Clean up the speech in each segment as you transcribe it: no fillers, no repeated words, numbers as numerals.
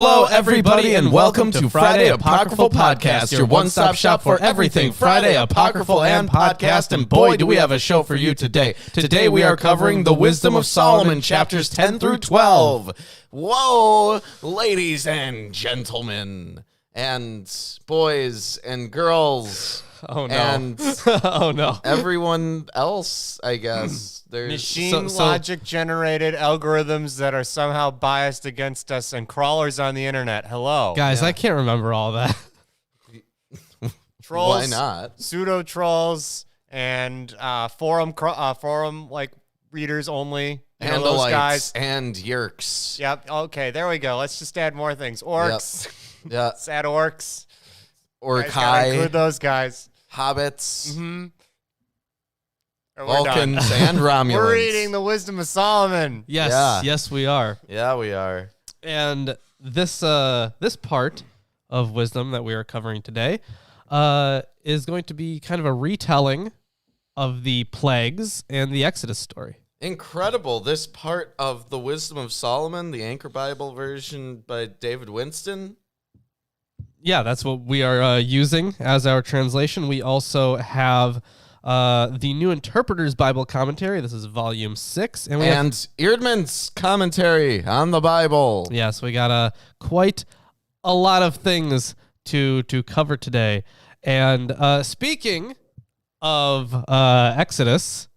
Hello, everybody, and welcome to Friday Apocryphal Podcast, your one-stop shop for everything Friday Apocryphal and podcast, and boy, do we have a show for you today. Today we are covering the Wisdom of Solomon, chapters 10 through 12. Whoa, ladies and gentlemen, and boys and girls. Oh, no. And oh, no. everyone else, I guess. There's Machine logic-generated algorithms that are somehow biased against us and crawlers on the internet. Hello. Guys, I can't remember all that. Trolls. Why not? Pseudo-trolls and forum like readers only. You know, Andalites those guys. and yerks. Yep. Okay, there we go. Let's just add more things. Orcs. Yeah. Let's add orcs. Orcai. Gotta include those guys. Hobbits. Mm-hmm. Vulcans and Romulans. We're reading the Wisdom of Solomon. Yes, Yeah. yes, we are. Yeah, we are. And this part of wisdom that we are covering today is going to be kind of a retelling of the plagues and the Exodus story. Incredible. This part of the Wisdom of Solomon, the Anchor Bible version by David Winston. Yeah, that's what we are using as our translation. We also have the New Interpreter's Bible Commentary. This is volume 6. And Eerdman's commentary on the Bible. Yes, we got quite a lot of things to cover today. And speaking of Exodus,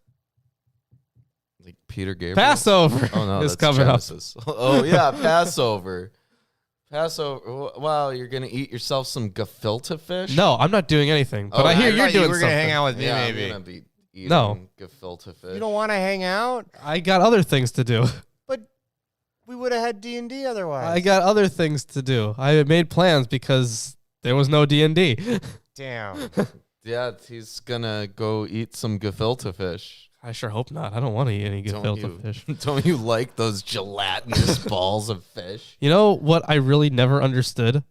Like Peter Gabriel. Passover Oh, no, is that's coming Genesis. Oh, yeah, Passover. Passover. Wow, you're going to eat yourself some gefilte fish? up. No, I'm not doing anything. But Oh, I hear I you're thought doing you were something. gonna hang out with me, Yeah, maybe. I'm going to be eating No. gefilte fish. You don't want to hang out, I got other things to do. but we would have had D&D otherwise. I got other things to do. I made plans because there was no D&D. Damn. Yeah, he's going to go eat some gefilte fish. I sure hope not. I don't want to eat any Don't gefilte you- fish. Don't you like those gelatinous balls of fish? You know what I really never understood?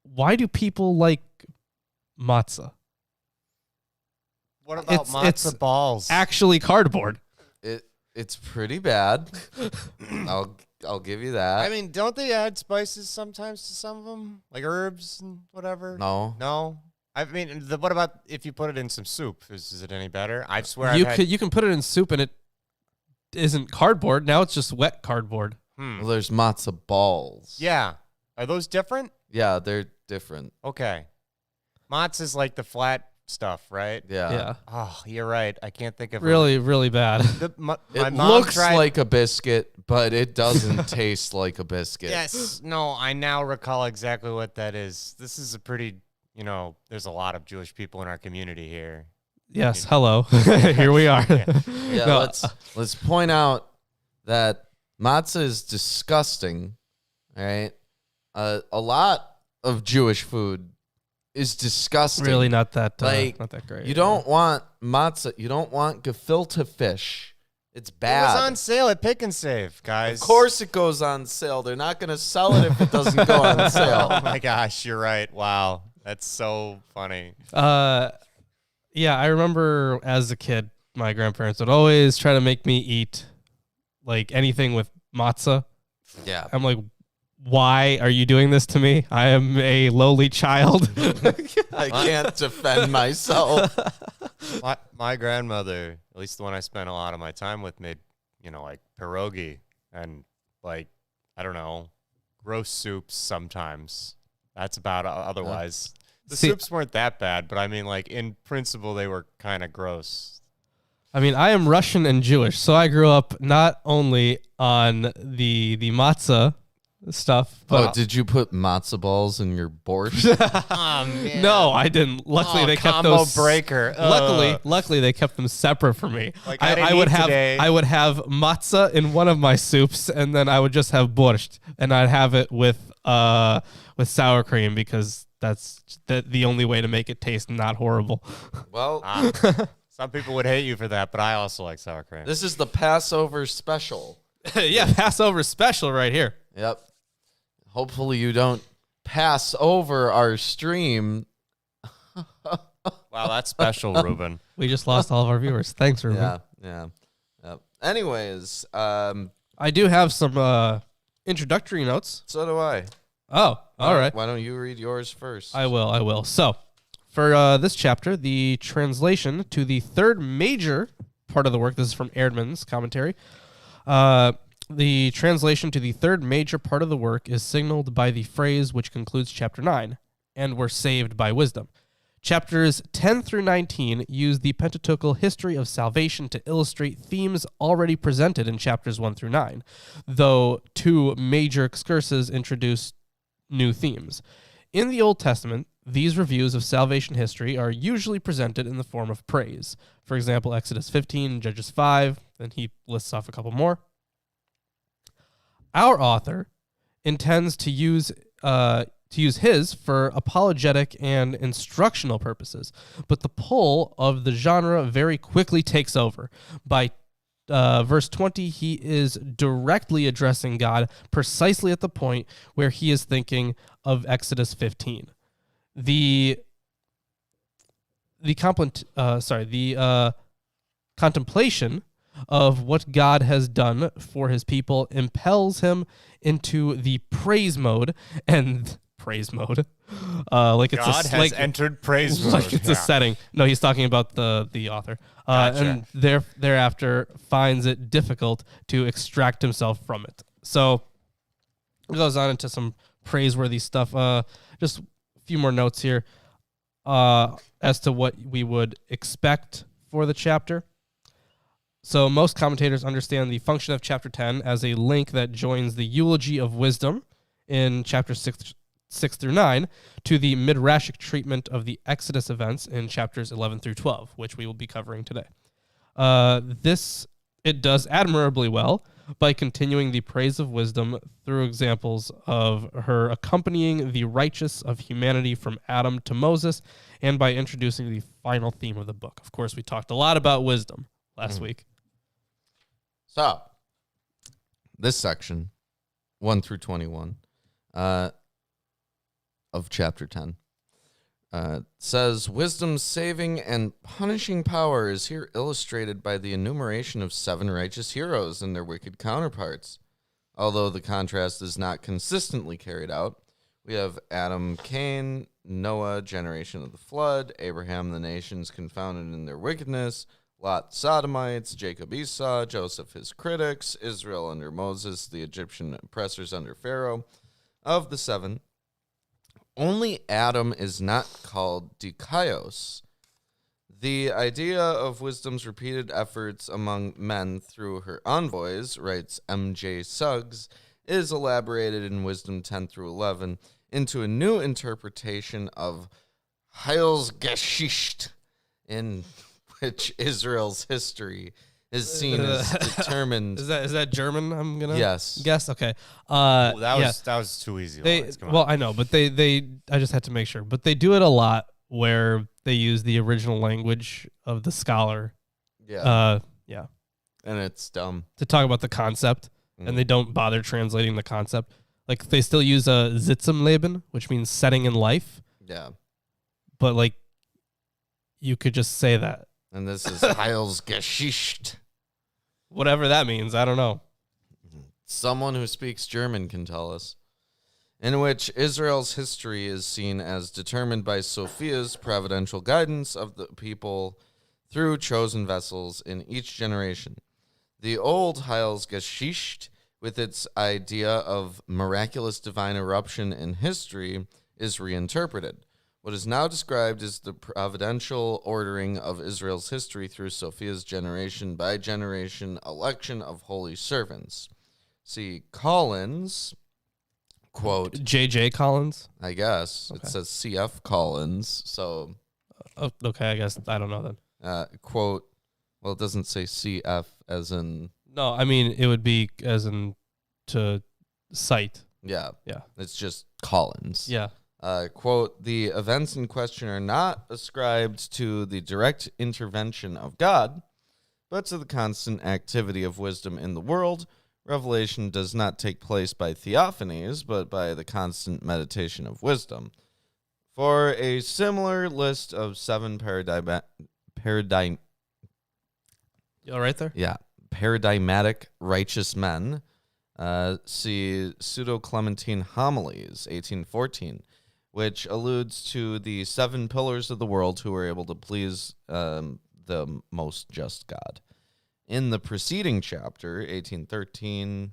Why do people like matzah? What about It's matzo balls? Actually cardboard. It's pretty bad. I'll give you that. I mean, don't they add spices sometimes to some of them, like herbs and whatever? no. No. I mean, what about if you put it in some soup? Is it any better? I swear You I've had. can put it in soup and it isn't cardboard. Now it's just wet cardboard. Well, there's matzo balls. Yeah. Are those different? Yeah, they're different. Okay. Matz is like the flat stuff, right? Yeah. Yeah. Oh, you're right. I can't think of Really, really bad. My It mom looks tried. like a biscuit, but it doesn't taste like a biscuit. Yes. No, I now recall exactly what that is. This is a pretty, there's a lot of Jewish people in our community here. Yes, hello. Here we are. Yeah, No, let's point out that matzah is disgusting, right? A lot of Jewish food is disgusting. really not that Like, not that great. You don't want matzah. You don't want gefilte fish. It's It bad. was on sale at Pick and Save, guys. Of course it goes on sale. They're not going to sell it if it doesn't go on Oh sale. my gosh, you're right. Wow. That's so funny. Yeah, I remember as a kid, my grandparents would always try to make me eat like anything with matzah. Yeah. I'm like, why are you doing this to me? I am a lowly child. I can't defend myself. My grandmother, at least the one I spent a lot of my time with, made, like pierogi and like, I don't know, roast soups sometimes. That's about otherwise. The See- soups weren't that bad, but I mean, like, in principle, they were kind of gross. I mean, I am Russian and Jewish, so I grew up not only on the matzah stuff, Oh, but did you put matzo balls in your borscht? Oh, man. no, I didn't. Luckily, they kept combo those breaker. Luckily, they kept them separate for me. Like, I didn't would eat have today. I would have matzah in one of my soups, and then I would just have borscht, and I'd have it with sour cream because that's the only way to make it taste not horrible. Well, Some people would hate you for that, but I also like sour cream. this is the Passover special. Yeah, Passover special right here. Yep. Hopefully you don't pass over our stream. Wow, that's special, Ruben. We just lost all of our viewers. Thanks, Ruben. Yeah. Anyways, I do have some introductory notes. so do I. Oh, all right. Why don't you read yours first? I will. So, for this chapter, the translation to the third major part of the work, this is from Erdman's commentary, the translation to the third major part of the work is signaled by the phrase which concludes chapter 9, and we're saved by wisdom. Chapters 10 through 19 use the Pentateuchal history of salvation to illustrate themes already presented in chapters 1 through 9, though two major excursus introduce new themes. In the Old Testament, these reviews of salvation history are usually presented in the form of praise. For example, Exodus 15, Judges 5, and he lists off a couple more. Our author intends to use his for apologetic and instructional purposes, but the pull of the genre very quickly takes over. By verse 20, he is directly addressing God precisely at the point where he is thinking of Exodus 15. The contemplation of what God has done for his people impels him into the praise mode, like it's God has entered praise mode. Like it's a setting. No, he's talking about the author. Gotcha. And thereafter finds it difficult to extract himself from it. So it goes on into some praiseworthy stuff. Just a few more notes here as to what we would expect for the chapter. So most commentators understand the function of chapter 10 as a link that joins the eulogy of wisdom in chapter 6 through 9 to the midrashic treatment of the Exodus events in chapters 11 through 12, which we will be covering today. It does admirably well by continuing the praise of wisdom through examples of her accompanying the righteous of humanity from Adam to Moses, and by introducing the final theme of the book. Of course, we talked a lot about wisdom last week. So, this section, 1 through 21, of chapter 10, says, wisdom's saving and punishing power is here illustrated by the enumeration of 7 righteous heroes and their wicked counterparts. Although the contrast is not consistently carried out, we have Adam, Cain, Noah, generation of the flood, Abraham, the nations confounded in their wickedness, Lot, Sodomites, Jacob, Esau, Joseph, his critics, Israel under Moses, the Egyptian oppressors under Pharaoh. Of the 7, only Adam is not called dikaios. The idea of wisdom's repeated efforts among men through her envoys, writes M.J. Suggs, is elaborated in Wisdom 10 through 11 into a new interpretation of Heilsgeschichte, in which Israel's history is seen as determined. Is that German? I'm gonna guess. Okay. That was too easy. I know, but I just had to make sure. But they do it a lot where they use the original language of the scholar. Yeah. And it's dumb to talk about the concept, and they don't bother translating the concept. Like they still use a Sitzumleben, which means setting in life. Yeah. But like, you could just say that. And this is Heilsgeschichte. Whatever that means, I don't know. Someone who speaks German can tell us. In which Israel's history is seen as determined by Sophia's providential guidance of the people through chosen vessels in each generation. The old Heilsgeschichte, with its idea of miraculous divine eruption in history, is reinterpreted. What is now described as the providential ordering of Israel's history through Sophia's generation by generation election of holy servants. See Collins, quote... J.J. Collins? I guess. Okay. It says C.F. Collins, so... okay, I guess I don't know then. Quote, well, it doesn't say C.F. as in... No, I mean, it would be as in to cite. Yeah. Yeah. It's just Collins. Yeah. Quote, the events in question are not ascribed to the direct intervention of God, but to the constant activity of wisdom in the world. Revelation does not take place by theophanies, but by the constant meditation of wisdom. For a similar list of 7 You all right there? paradigmatic righteous men, See Pseudo-Clementine Homilies, 1814, which alludes to the 7 pillars of the world who were able to please the most just God. In the preceding chapter, 1813,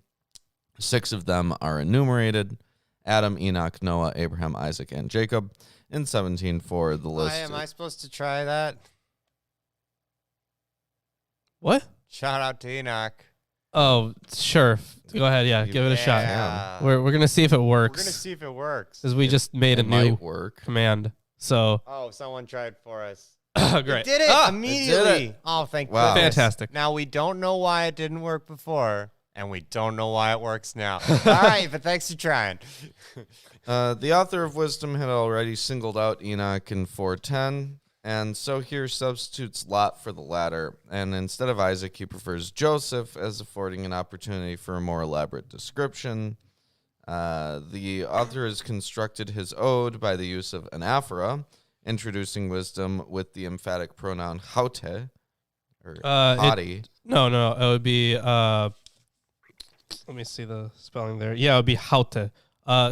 6 of them are enumerated: Adam, Enoch, Noah, Abraham, Isaac, and Jacob. In 1704, the list... Am I supposed to try that? What? Shout out to Enoch. Oh, sure. Go ahead. Yeah, give it a shot. Yeah. We're gonna see if it works. We're going to see if it works. Because we just made a It new might work. command. So Oh, someone tried for us. great. It did it immediately. It did it. Oh, thank Wow. goodness. Fantastic. Now we don't know why it didn't work before, and we don't know why it works now. All right, but thanks for trying. The author of Wisdom had already singled out Enoch in 410, and so here substitutes Lot for the latter, and instead of Isaac, he prefers Joseph as affording an opportunity for a more elaborate description. The author has constructed his ode by the use of anaphora, introducing wisdom with the emphatic pronoun haute, or haughty. No, it would be. Let me see the spelling there. Yeah, it would be haute.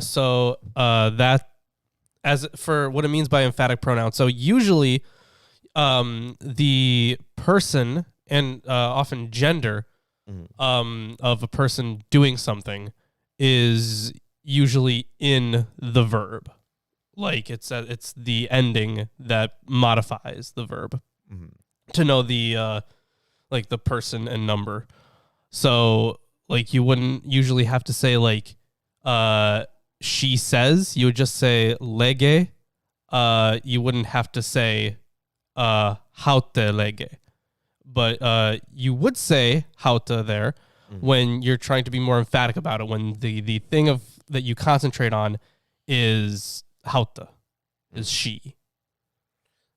So that, as for what it means by emphatic pronoun. So usually, the person and often gender of a person doing something is usually in the verb. Like it's the ending that modifies the verb to know the like the person and number. So like you wouldn't usually have to say like she says. You would just say lege. You wouldn't have to say haute lege. But you would say haute there when you're trying to be more emphatic about it, when the thing of that you concentrate on is haute, is she.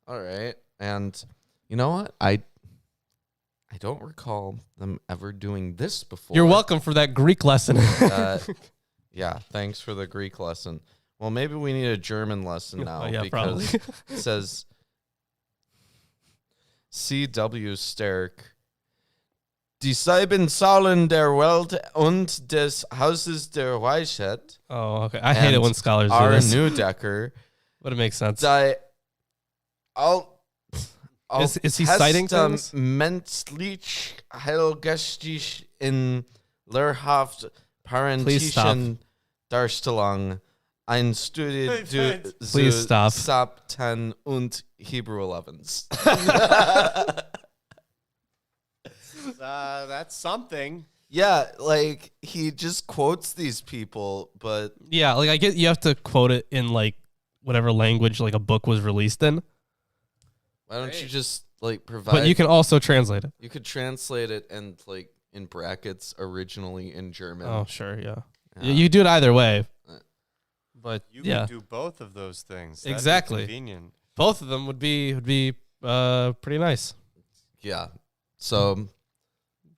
All right. And you know what? I don't recall them ever doing this before. You're welcome for that Greek lesson. Yeah, thanks for the Greek lesson. Well, maybe we need a German lesson now Yeah, because probably. it says C.W. Sterck. Die 7 Säulen der Welt und des Hauses der Weisheit. Oh, okay. I hate it when scholars do R. this, Neudecker. but it makes sense. Die Is he citing things? Menschlich heilgeistig in lehrhaft Please stop. parentischen Darstellung ein Studie Please stop. Psalm 10 und Hebrew 11s. That's something. Yeah, like he just quotes these people, but Yeah, like I get you have to quote it in like whatever language like a book was released in, why don't you just like provide? but you can also translate it. You could translate it and like in brackets originally in German. Oh, sure, yeah. Yeah. You do it either way. But You yeah, can do both of those things. That'd be Exactly. convenient. both of them would be pretty nice. Yeah. So,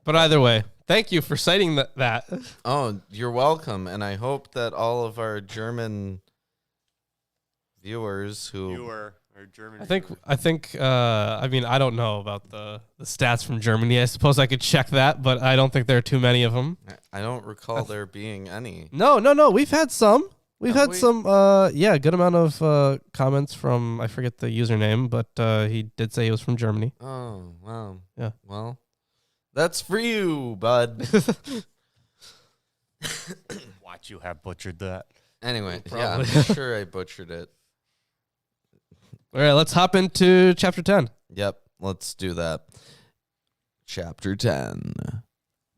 But either way, thank you for citing that. oh, you're welcome, and I hope that all of our German viewers who Viewer or German. I think. I mean, I don't know about the stats from Germany. I suppose I could check that, but I don't think there are too many of them. I don't recall there being any. No. We've had some. We've Have had we? some. A good amount of comments from, I forget the username, but he did say he was from Germany. Oh, wow. Yeah. Well, that's for you, bud. Watch, you have butchered that. Anyway, Probably. yeah, I'm sure I butchered it. All right, let's hop into chapter 10. Yep, let's do that. Chapter 10.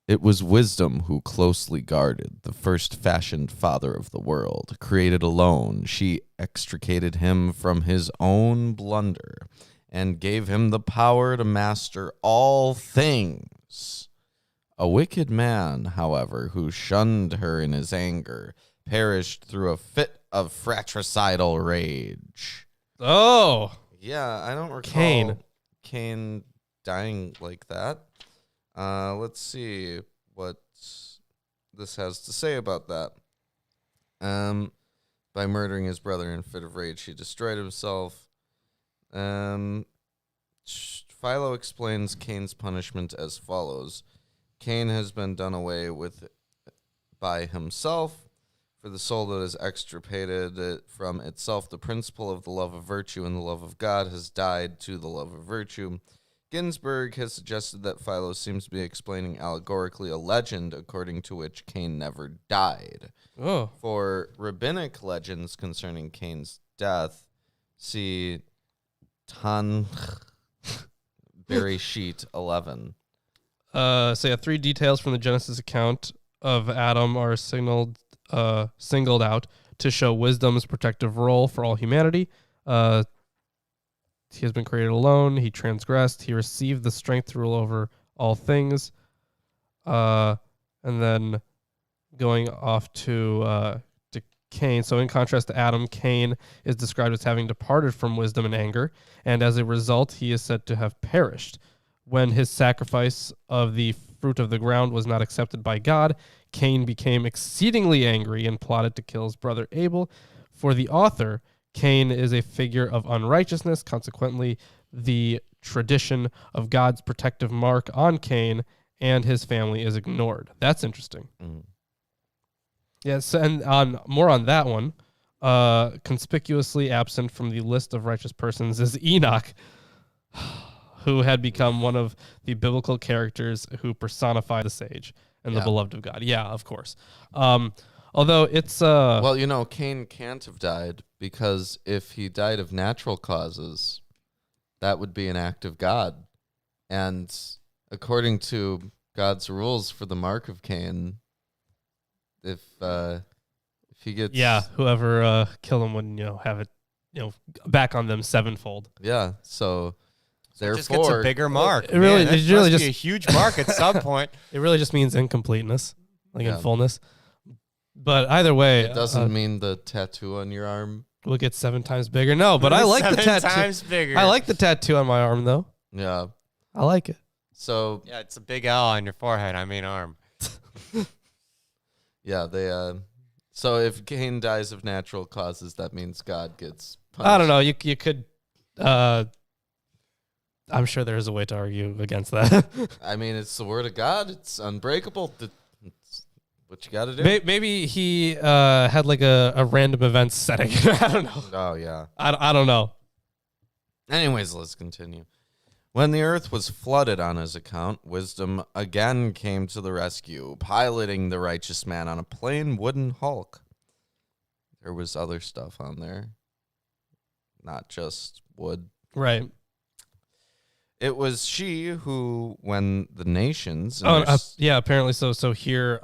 It was wisdom who closely guarded the first fashioned father of the world. Created alone, she extricated him from his own blunder and gave him the power to master all things. A wicked man, however, who shunned her in his anger, perished through a fit of fratricidal rage. Oh, Yeah, I don't recall Cain. Cain dying like that. Let's see what this has to say about that. By murdering his brother in a fit of rage, he destroyed himself. Philo explains Cain's punishment as follows. Cain has been done away with by himself. For the soul that is extirpated from itself, the principle of the love of virtue and the love of God has died to the love of virtue. Ginsburg has suggested that Philo seems to be explaining allegorically a legend according to which Cain never died. Oh. For rabbinic legends concerning Cain's death, see Bereshit 11. So yeah, 3 details from the Genesis account of Adam are singled out to show wisdom's protective role for all humanity. He has been created alone. He transgressed. He received the strength to rule over all things. And then going off to Cain. So in contrast to Adam, Cain is described as having departed from wisdom and anger, and as a result, he is said to have perished. When his sacrifice of the fruit of the ground was not accepted by God, Cain became exceedingly angry and plotted to kill his brother Abel. For the author, Cain is a figure of unrighteousness. Consequently, the tradition of God's protective mark on Cain and his family is ignored. That's interesting. Mm. Yes, and more on that one, conspicuously absent from the list of righteous persons is Enoch, who had become one of the biblical characters who personify the sage and the beloved of God. Yeah, of course. Although it's... Well, Cain can't have died because if he died of natural causes, that would be an act of God. And according to God's rules for the mark of Cain, if he gets... Yeah, whoever killed him would, have it, back on them sevenfold. Yeah, so... Therefore, it just gets a bigger mark. It really, Man, it really must just be a huge mark at some point. It really just means incompleteness, in fullness. But either way, it doesn't mean the tattoo on your arm will get 7 times bigger. No, but I like the tattoo. 7 times bigger. I like the tattoo on my arm, though. Yeah, I like it. So yeah, it's a big L on your forehead. I mean, arm. Yeah, they. So if Cain dies of natural causes, that means God gets punished. I don't know. You could. I'm sure there's a way to argue against that. I mean, it's the word of God. It's unbreakable. It's what you got to do. Maybe he had like a random event setting. I don't know. Oh, yeah. I don't know. Anyways, let's continue. When the earth was flooded on his account, wisdom again came to the rescue, piloting the righteous man on a plain wooden hulk. There was other stuff on there, not just wood. Right. It was she who, when the nations... yeah, apparently so. So here,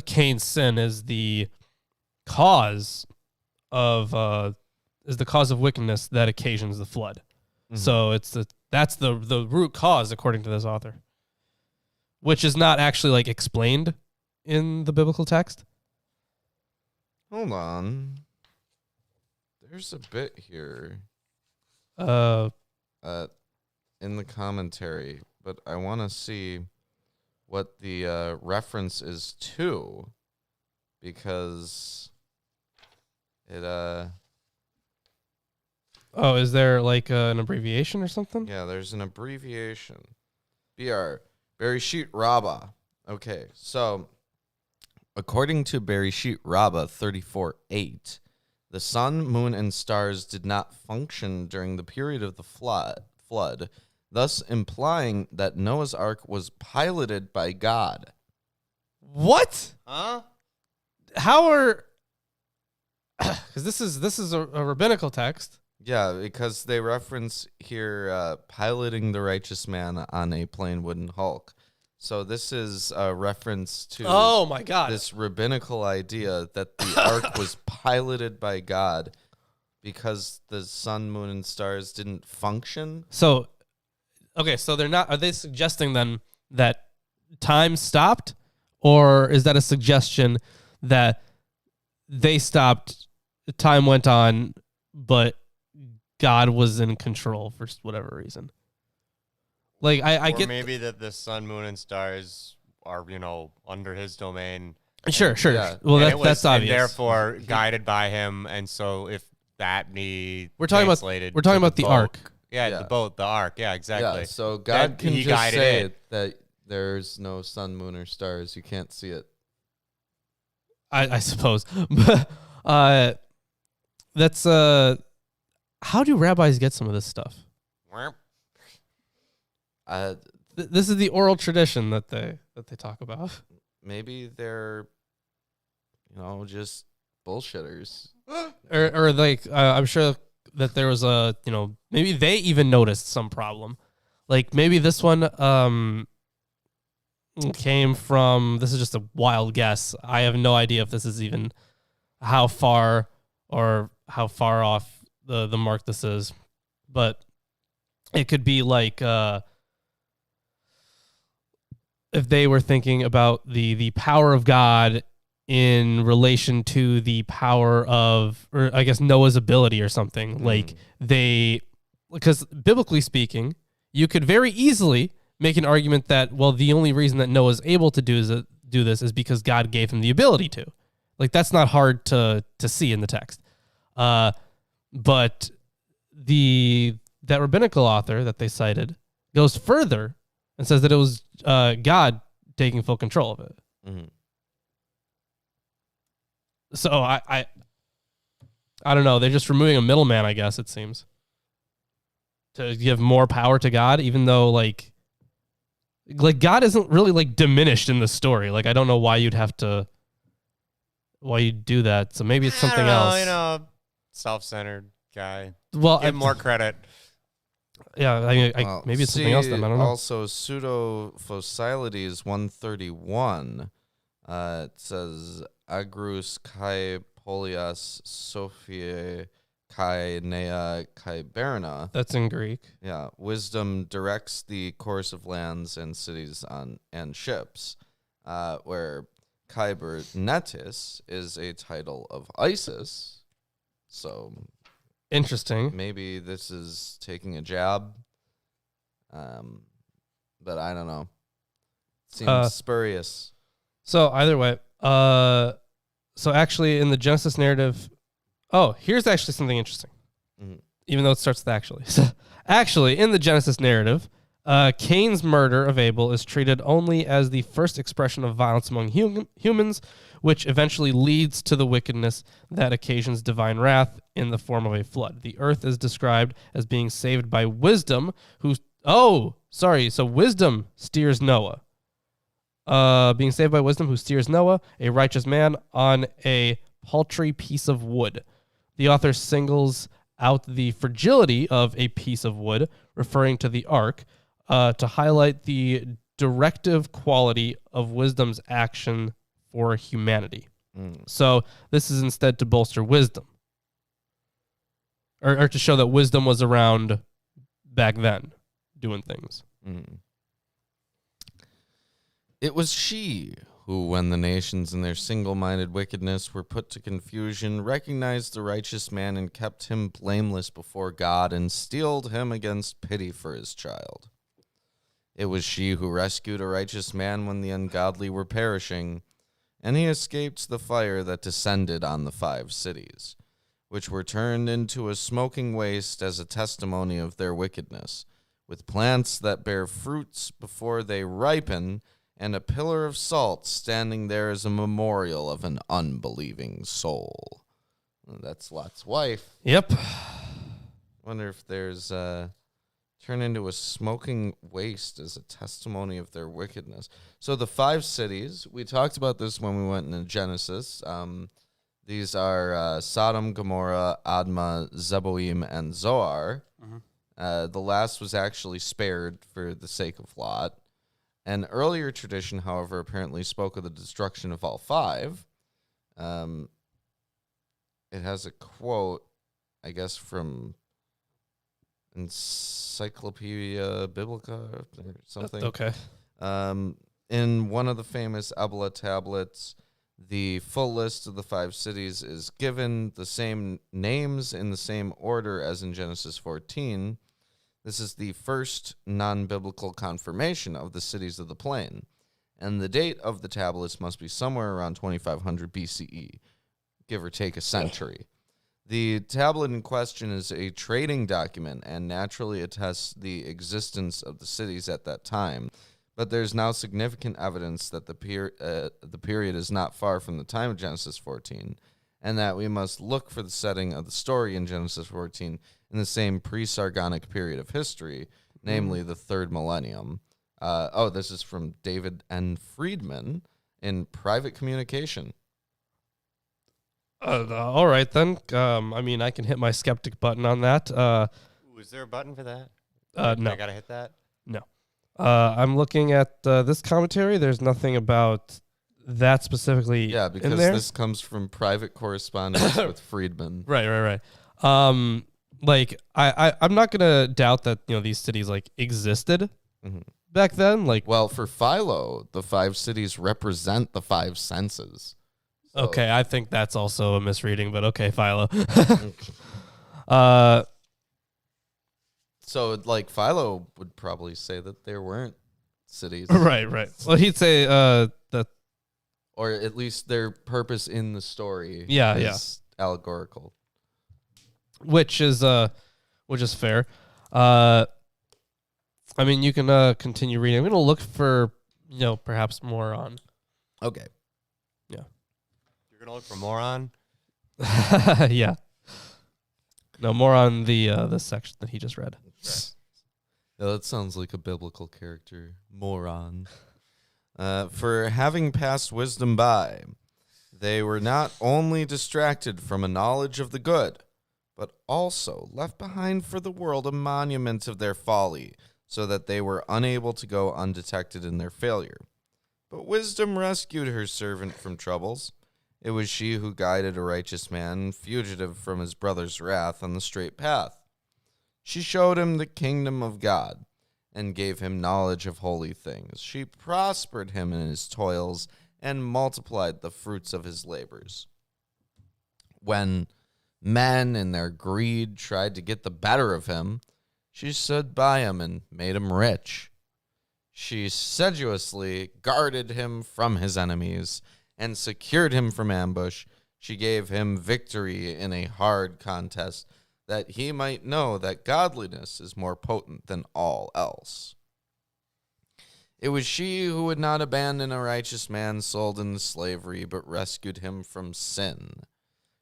Cain's sin is the cause of wickedness that occasions the flood. Mm-hmm. So that's the root cause, according to this author, which is not actually like explained in the biblical text. Hold on. There's a bit here. In the commentary, but I want to see what the reference is to, because it Oh, is there like an abbreviation or something? Yeah, there's an abbreviation. Bereshit Rabbah. Okay, so according to Bereshit Rabbah 34:8, the sun, moon, and stars did not function during the period of the flood, thus implying that Noah's Ark was piloted by God. What? Huh? How are... Because this is a rabbinical text. Yeah, because they reference here piloting the righteous man on a plain wooden hulk. So this is a reference to oh my God, this rabbinical idea that the ark was piloted by God because the sun, moon, and stars didn't function. So, okay, so they're not. Are they suggesting then that time stopped, or is that a suggestion that they stopped, time went on, but God was in control for whatever reason? Like I or get maybe that the sun, moon, and stars are under his domain. Sure. Yeah. Well, And that's obvious. therefore guided by him, and so if that need we're talking translated about the boat, ark. Yeah, the boat, the ark. Yeah, exactly. Yeah, so God can he just guided say it. that There's no sun, moon, or stars. You can't see it. I suppose. That's how do rabbis get some of this stuff? This is the oral tradition that they talk about. Maybe they're, just bullshitters. or like I'm sure that there was maybe they even noticed some problem. Like maybe this one came from, this is just a wild guess. I have no idea if this is even how far off the mark this is, but it could be like if they were thinking about the power of God in relation to the power of, or I guess Noah's ability or something. Like because biblically speaking, you could very easily make an argument that, well, the only reason that Noah's able to do this is because God gave him the ability to. Like that's not hard to see in the text. But that rabbinical author that they cited goes further and says that it was God taking full control of it. Mm-hmm. So I don't know. They're just removing a middleman, I guess, it seems, to give more power to God, even though like God isn't really like diminished in the story. Like I don't know why you'd do that. So maybe it's something else. Self-centered guy. Well, give him more credit. Yeah, maybe it's something else then. I don't know. Also, Pseudo-Phocylides 131, it says, Agrus kai polias Sophiae kai nea kai berna. That's in Greek. Yeah, wisdom directs the course of lands and cities and ships, where Kybernetis is a title of Isis. So interesting. Maybe this is taking a jab, but I don't know. Seems spurious. So either way, so actually in the Genesis narrative, here's actually something interesting. Mm-hmm. Even though it starts with actually. So actually, in the Genesis narrative, Cain's murder of Abel is treated only as the first expression of violence among humans, which eventually leads to the wickedness that occasions divine wrath in the form of a flood. The earth is described as being saved by wisdom, so wisdom steers Noah. Being saved by wisdom who steers Noah, a righteous man, on a paltry piece of wood. The author singles out the fragility of a piece of wood, referring to the ark, to highlight the directive quality of wisdom's action for humanity. So this is instead to bolster wisdom, or to show that wisdom was around back then doing things. It was she who, when the nations in their single-minded wickedness were put to confusion, recognized the righteous man and kept him blameless before God and steeled him against pity for his child. It was she who rescued a righteous man when the ungodly were perishing, and he escaped the fire that descended on the 5 cities, which were turned into a smoking waste as a testimony of their wickedness, with plants that bear fruits before they ripen, and a pillar of salt standing there as a memorial of an unbelieving soul. That's Lot's wife. Yep. Wonder if there's turn into a smoking waste as a testimony of their wickedness. So the 5 cities, we talked about this when we went into Genesis. These are Sodom, Gomorrah, Admah, Zeboim, and Zoar. The last was actually spared for the sake of Lot. An earlier tradition, however, apparently spoke of the destruction of all 5. It has a quote, I guess, from Encyclopedia Biblica or something. Okay. In one of the famous Ebla tablets, the full list of the 5 cities is given, the same names in the same order as in Genesis 14. This is the first non-biblical confirmation of the cities of the plain, and the date of the tablets must be somewhere around 2500 BCE, give or take a century. The tablet in question is a trading document and naturally attests the existence of the cities at that time, But there's now significant evidence that the period is not far from the time of Genesis 14, and that we must look for the setting of the story in Genesis 14 in the same pre-Sargonic period of history, namely the third millennium. This is from David N. Friedman in Private Communication. All right, then. I can hit my skeptic button on that. Ooh, is there a button for that? No. I gotta hit that? No. I'm looking at this commentary. There's nothing about that specifically Yeah, because in there. this comes from private correspondence with Friedman. Right. I'm not gonna doubt that these cities existed back then. Well, for Philo, the 5 cities represent the 5 senses. So, okay, I think that's also a misreading, but okay, Philo. So, Philo would probably say that there weren't cities. Right. Well, he'd say that, Or at least their purpose in the story is allegorical. which is fair. You can continue reading. I'm gonna look for perhaps more on. Okay. You're gonna look for moron? Yeah. No, more on the section that he just read. Yeah, that sounds like a biblical character. Moron. For having passed wisdom by, they were not only distracted from a knowledge of the good, but also left behind for the world a monument of their folly, so that they were unable to go undetected in their failure. But wisdom rescued her servant from troubles. It was she who guided a righteous man, fugitive from his brother's wrath, on the straight path. She showed him the kingdom of God, and gave him knowledge of holy things. She prospered him in his toils, and multiplied the fruits of his labors. When men in their greed tried to get the better of him, she stood by him and made him rich. She sedulously guarded him from his enemies, and secured him from ambush. She gave him victory in a hard contest, that he might know that godliness is more potent than all else. It was she who would not abandon a righteous man sold into slavery, but rescued him from sin.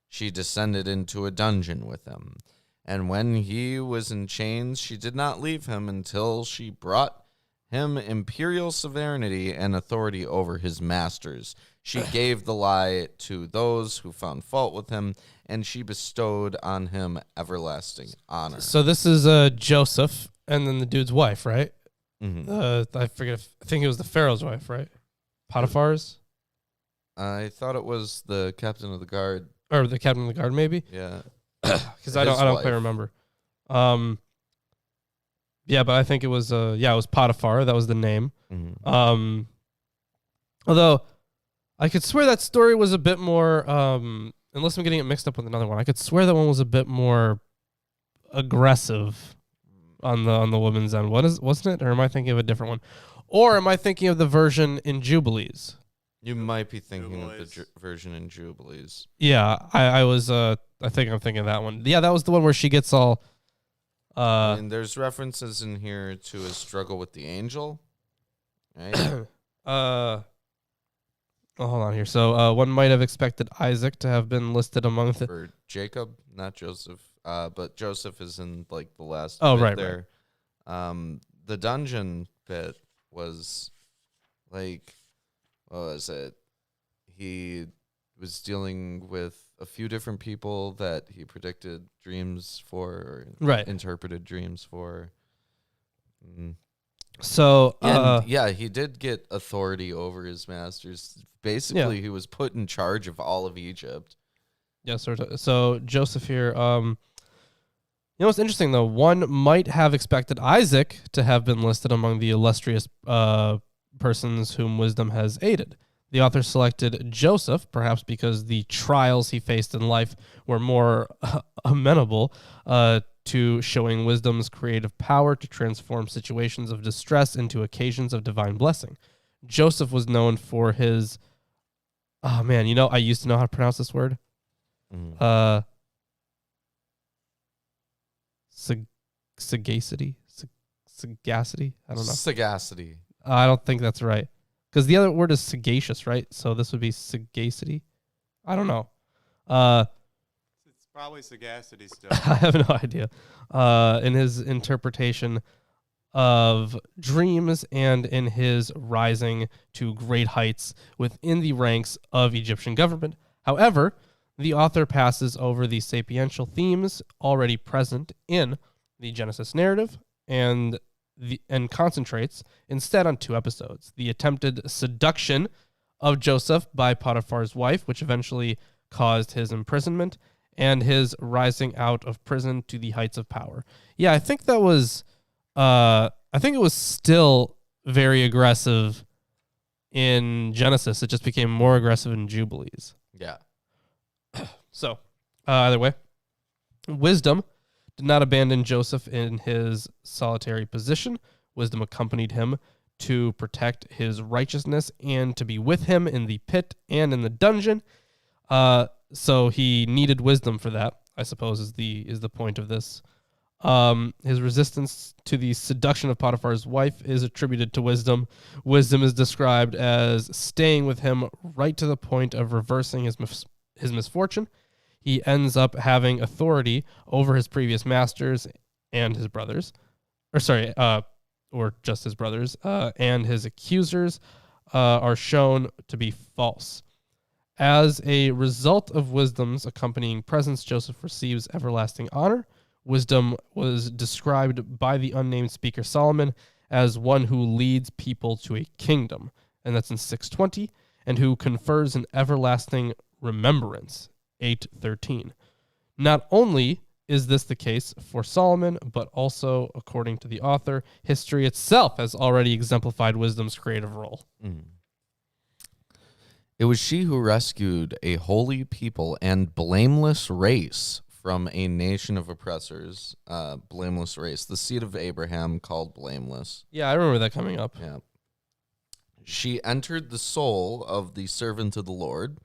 She descended into a dungeon with him, and when he was in chains, she did not leave him until she brought him imperial sovereignty and authority over his masters. She gave the lie to those who found fault with him, and she bestowed on him everlasting honor. So this is Joseph, and then the dude's wife, right? Mm-hmm. I think it was the Pharaoh's wife, right? Potiphar's? I thought it was the captain of the guard. Or the captain of the guard, maybe? Yeah. Because I don't quite remember. Yeah, but I think it was it was Potiphar. That was the name. Mm-hmm. Although I could swear that story was a bit more unless I'm getting it mixed up with another one. I could swear that one was a bit more aggressive on the woman's end. Wasn't it? Or am I thinking of a different one? Or am I thinking of the version in Jubilees? You might be thinking of the version in Jubilees. Yeah, I was I think I'm thinking of that one. Yeah, that was the one where she gets all and there's references in here to a struggle with the angel, right? hold on here. So one might have expected Isaac to have been listed among the For Jacob, not Joseph. But Joseph is in the last right, bit there. The dungeon bit was what was it? He was dealing with a few different people that he predicted dreams for, or interpreted dreams for. So he did get authority over his masters. Basically, he was put in charge of all of Egypt. Yeah, sort of. So Joseph here. What's interesting though? One might have expected Isaac to have been listed among the illustrious persons whom wisdom has aided. The author selected Joseph, perhaps because the trials he faced in life were more amenable to showing wisdom's creative power to transform situations of distress into occasions of divine blessing. Joseph was known for his... Oh, man, I used to know how to pronounce this word. Sagacity? Sagacity? I don't know. Sagacity. I don't think that's right. Because the other word is sagacious, right? So this would be sagacity. I don't know. It's probably sagacity still. I have no idea. In his interpretation of dreams and in his rising to great heights within the ranks of Egyptian government. However, the author passes over the sapiential themes already present in the Genesis narrative and concentrates instead on 2 episodes: the attempted seduction of Joseph by Potiphar's wife, which eventually caused his imprisonment, and his rising out of prison to the heights of power. Yeah, I think that was I think it was still very aggressive in Genesis. It just became more aggressive in Jubilees. Yeah. So, either way, wisdom did not abandon Joseph in his solitary position. Wisdom accompanied him to protect his righteousness and to be with him in the pit and in the dungeon. So he needed wisdom for that, I suppose, is the point of this. His resistance to the seduction of Potiphar's wife is attributed to wisdom. Wisdom is described as staying with him right to the point of reversing his misfortune. He ends up having authority over his previous masters and his brothers, or just his brothers, and his accusers are shown to be false. As a result of wisdom's accompanying presence, Joseph receives everlasting honor. Wisdom was described by the unnamed speaker Solomon as one who leads people to a kingdom, and that's in 620, and who confers an everlasting remembrance, 8:13. Not only is this the case for Solomon, but also, according to the author, history itself has already exemplified wisdom's creative role. It was she who rescued a holy people and blameless race from a nation of oppressors. Blameless race, the seed of Abraham called blameless. Yeah, I remember that coming up. Yeah. She entered the soul of the servant of the Lord,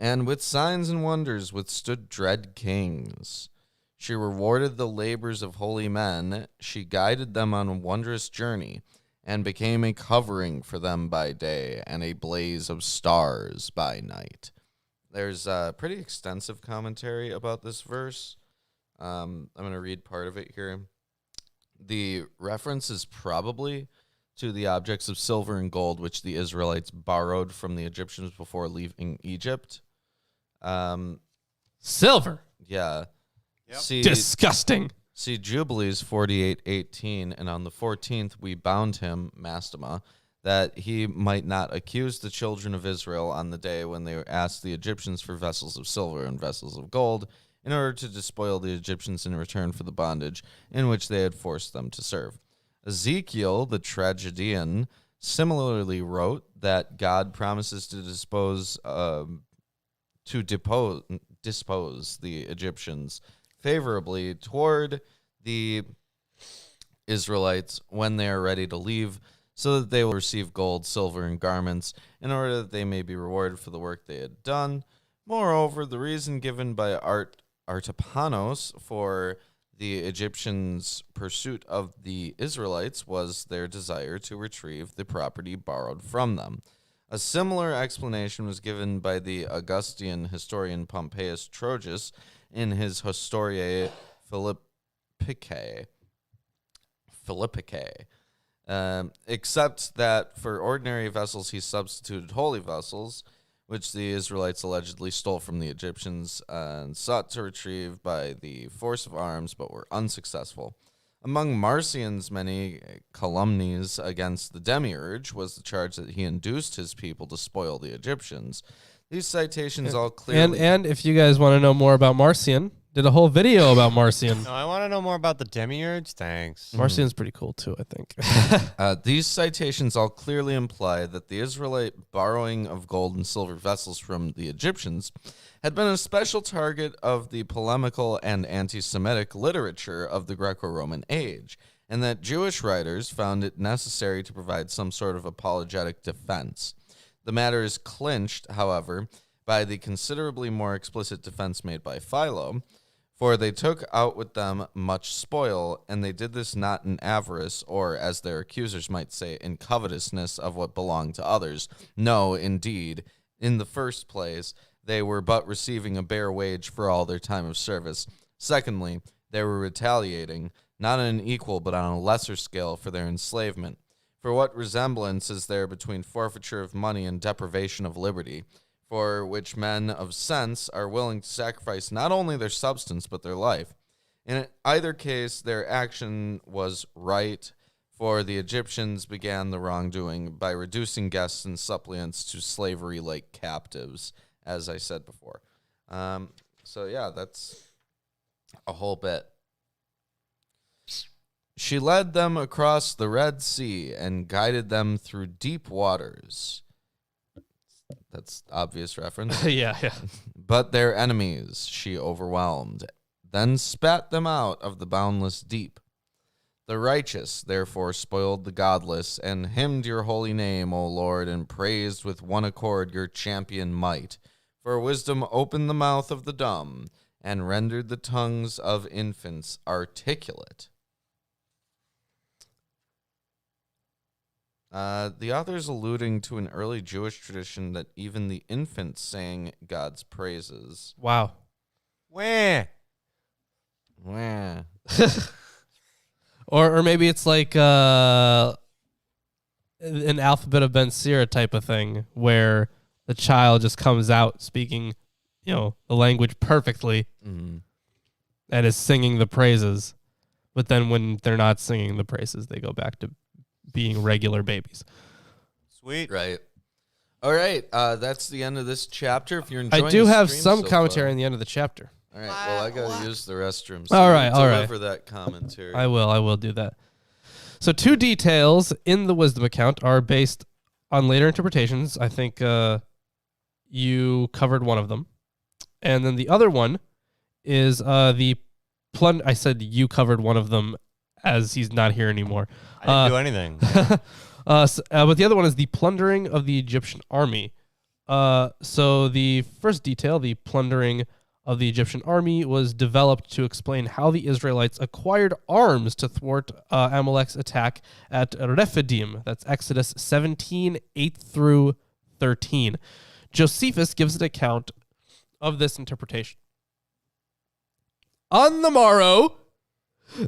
and with signs and wonders withstood dread kings. She rewarded the labors of holy men. She guided them on a wondrous journey, and became a covering for them by day, and a blaze of stars by night. There's a pretty extensive commentary about this verse. I'm going to read part of it here. The reference is probably to the objects of silver and gold which the Israelites borrowed from the Egyptians before leaving Egypt. Silver. Yeah. Yep. Disgusting. See, Jubilees 48:18, and on the 14th we bound him, Mastema, that he might not accuse the children of Israel on the day when they asked the Egyptians for vessels of silver and vessels of gold, in order to despoil the Egyptians in return for the bondage in which they had forced them to serve. Ezekiel, the tragedian, similarly wrote that God promises to dispose the Egyptians favorably toward the Israelites when they are ready to leave, so that they will receive gold, silver, and garments, in order that they may be rewarded for the work they had done. Moreover, the reason given by Artapanos for the Egyptians' pursuit of the Israelites was their desire to retrieve the property borrowed from them. A similar explanation was given by the Augustan historian Pompeius Trogus in his Historiae Philippicae. Except that for ordinary vessels he substituted holy vessels, which the Israelites allegedly stole from the Egyptians and sought to retrieve by the force of arms, but were unsuccessful. Among Marcion's many calumnies against the demiurge was the charge that he induced his people to spoil the Egyptians. These citations all clearly... And if you guys want to know more about Marcion, did a whole video about Marcion. No, I want to know more about the demiurge. Thanks. Marcion's pretty cool too, I think. These citations all clearly imply that the Israelite borrowing of gold and silver vessels from the Egyptians had been a special target of the polemical and anti-Semitic literature of the Greco-Roman age, and that Jewish writers found it necessary to provide some sort of apologetic defense. The matter is clinched, however, by the considerably more explicit defense made by Philo, For they took out with them much spoil, and they did this not in avarice, or, as their accusers might say, in covetousness of what belonged to others. No, indeed, in the first place, they were but receiving a bare wage for all their time of service. Secondly, they were retaliating, not on an equal but on a lesser scale, for their enslavement. For what resemblance is there between forfeiture of money and deprivation of liberty, for which men of sense are willing to sacrifice not only their substance but their life? In either case, their action was right, for the Egyptians began the wrongdoing by reducing guests and suppliants to slavery like captives, as I said before. So yeah, that's a whole bit. She led them across the Red Sea and guided them through deep waters. That's obvious reference. yeah. But their enemies she overwhelmed, then spat them out of the boundless deep. The righteous therefore spoiled the godless, and hymned your holy name, O Lord, and praised with one accord your champion might. For wisdom opened the mouth of the dumb, and rendered the tongues of infants articulate. The author is alluding to an early Jewish tradition that even the infants sang God's praises. Wow. Wah. Wah. Or maybe it's like an alphabet of Ben Sira type of thing, where the child just comes out speaking, the language perfectly Mm-hmm. and is singing the praises. But then when they're not singing the praises, they go back to being regular babies. Sweet. Right. All right. That's the end of this chapter. If you're enjoying I do the have stream some so commentary far. in the end of the chapter. All right. Well, I got to use the restroom. All right, all right. Deliver that commentary. I will do that. So 2 details in the wisdom account are based on later interpretations. I think you covered one of them. And then the other one is the I said you covered one of them as he's not here anymore. I didn't do anything. But the other one is the plundering of the Egyptian army. So the first detail, the plundering of the Egyptian army, was developed to explain how the Israelites acquired arms to thwart Amalek's attack at Rephidim. That's Exodus 17, 8 through 13. Josephus gives an account of this interpretation. On the morrow,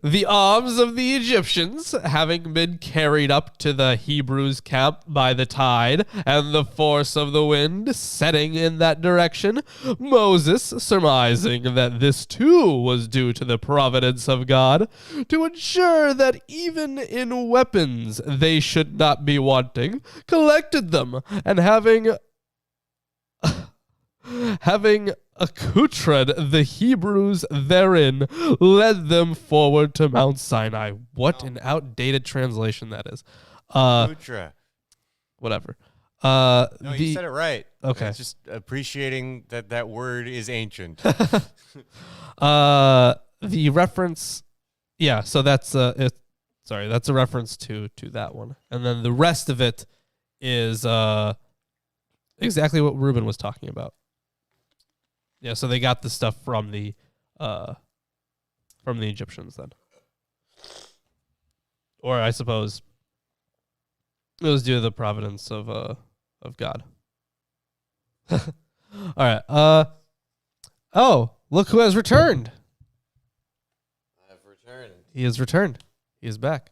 the arms of the Egyptians, having been carried up to the Hebrews' camp by the tide and the force of the wind setting in that direction, Moses, surmising that this too was due to the providence of God, to ensure that even in weapons they should not be wanting, collected them, and having accoutred the Hebrews therein, led them forward to Mount Sinai. What an outdated translation that is. Putra. Whatever. No, you said it right. Okay. It's just appreciating that word is ancient. The reference, yeah. So that's that's a reference to that one, and then the rest of it is exactly what Ruben was talking about. Yeah, so they got the stuff from the Egyptians then, or I suppose it was due to the providence of God. All right. Oh, look who has returned! I've returned. He has returned. He is back.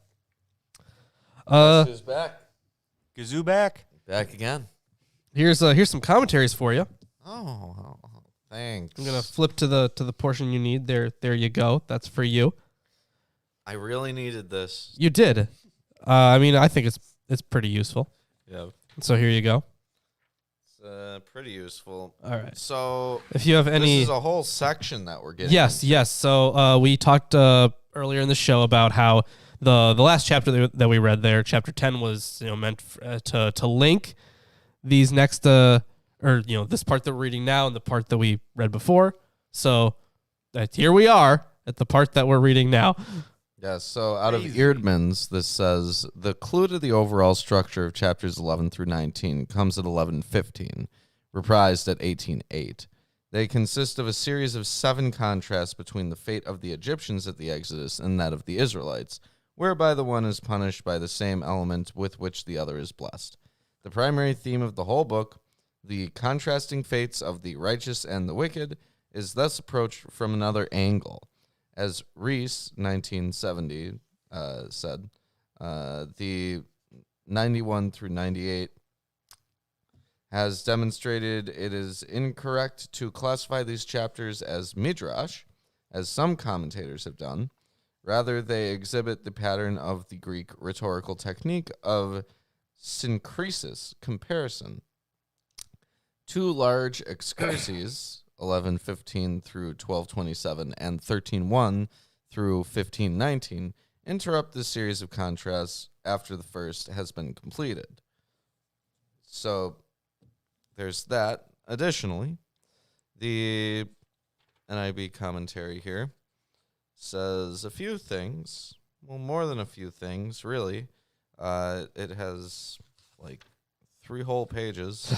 Guess who's back? Gazoo back. Back again. Here's some commentaries for you. Oh, thanks. I'm gonna flip to the portion you need. There you go. That's for you. I really needed this. You did. I mean, I think it's pretty useful. Yeah. So here you go. It's pretty useful. All right. So If you have any, this is a whole section that we're getting. yes. So we talked earlier in the show about how the last chapter that we read there, chapter 10, was meant to link these next this part that we're reading now and the part that we read before. So here we are at the part that we're reading now. Yeah, so out of Eerdmans, this says, the clue to the overall structure of chapters 11 through 19 comes at 11:15, reprised at 18:8. They consist of a series of 7 contrasts between the fate of the Egyptians at the Exodus and that of the Israelites, whereby the one is punished by the same element with which the other is blessed. The primary theme of the whole book, the contrasting fates of the righteous and the wicked, is thus approached from another angle. As Rees, 1970, said, the 91 through 98 has demonstrated it is incorrect to classify these chapters as midrash, as some commentators have done. Rather, they exhibit the pattern of the Greek rhetorical technique of synkresis, comparison. 2 large excurses, 11:15 through 12:27 and 13:1 through 15:19, interrupt this series of contrasts after the first has been completed. So there's that. Additionally, the NIV commentary here says a few things. Well, more than a few things, really. It has like 3 whole pages.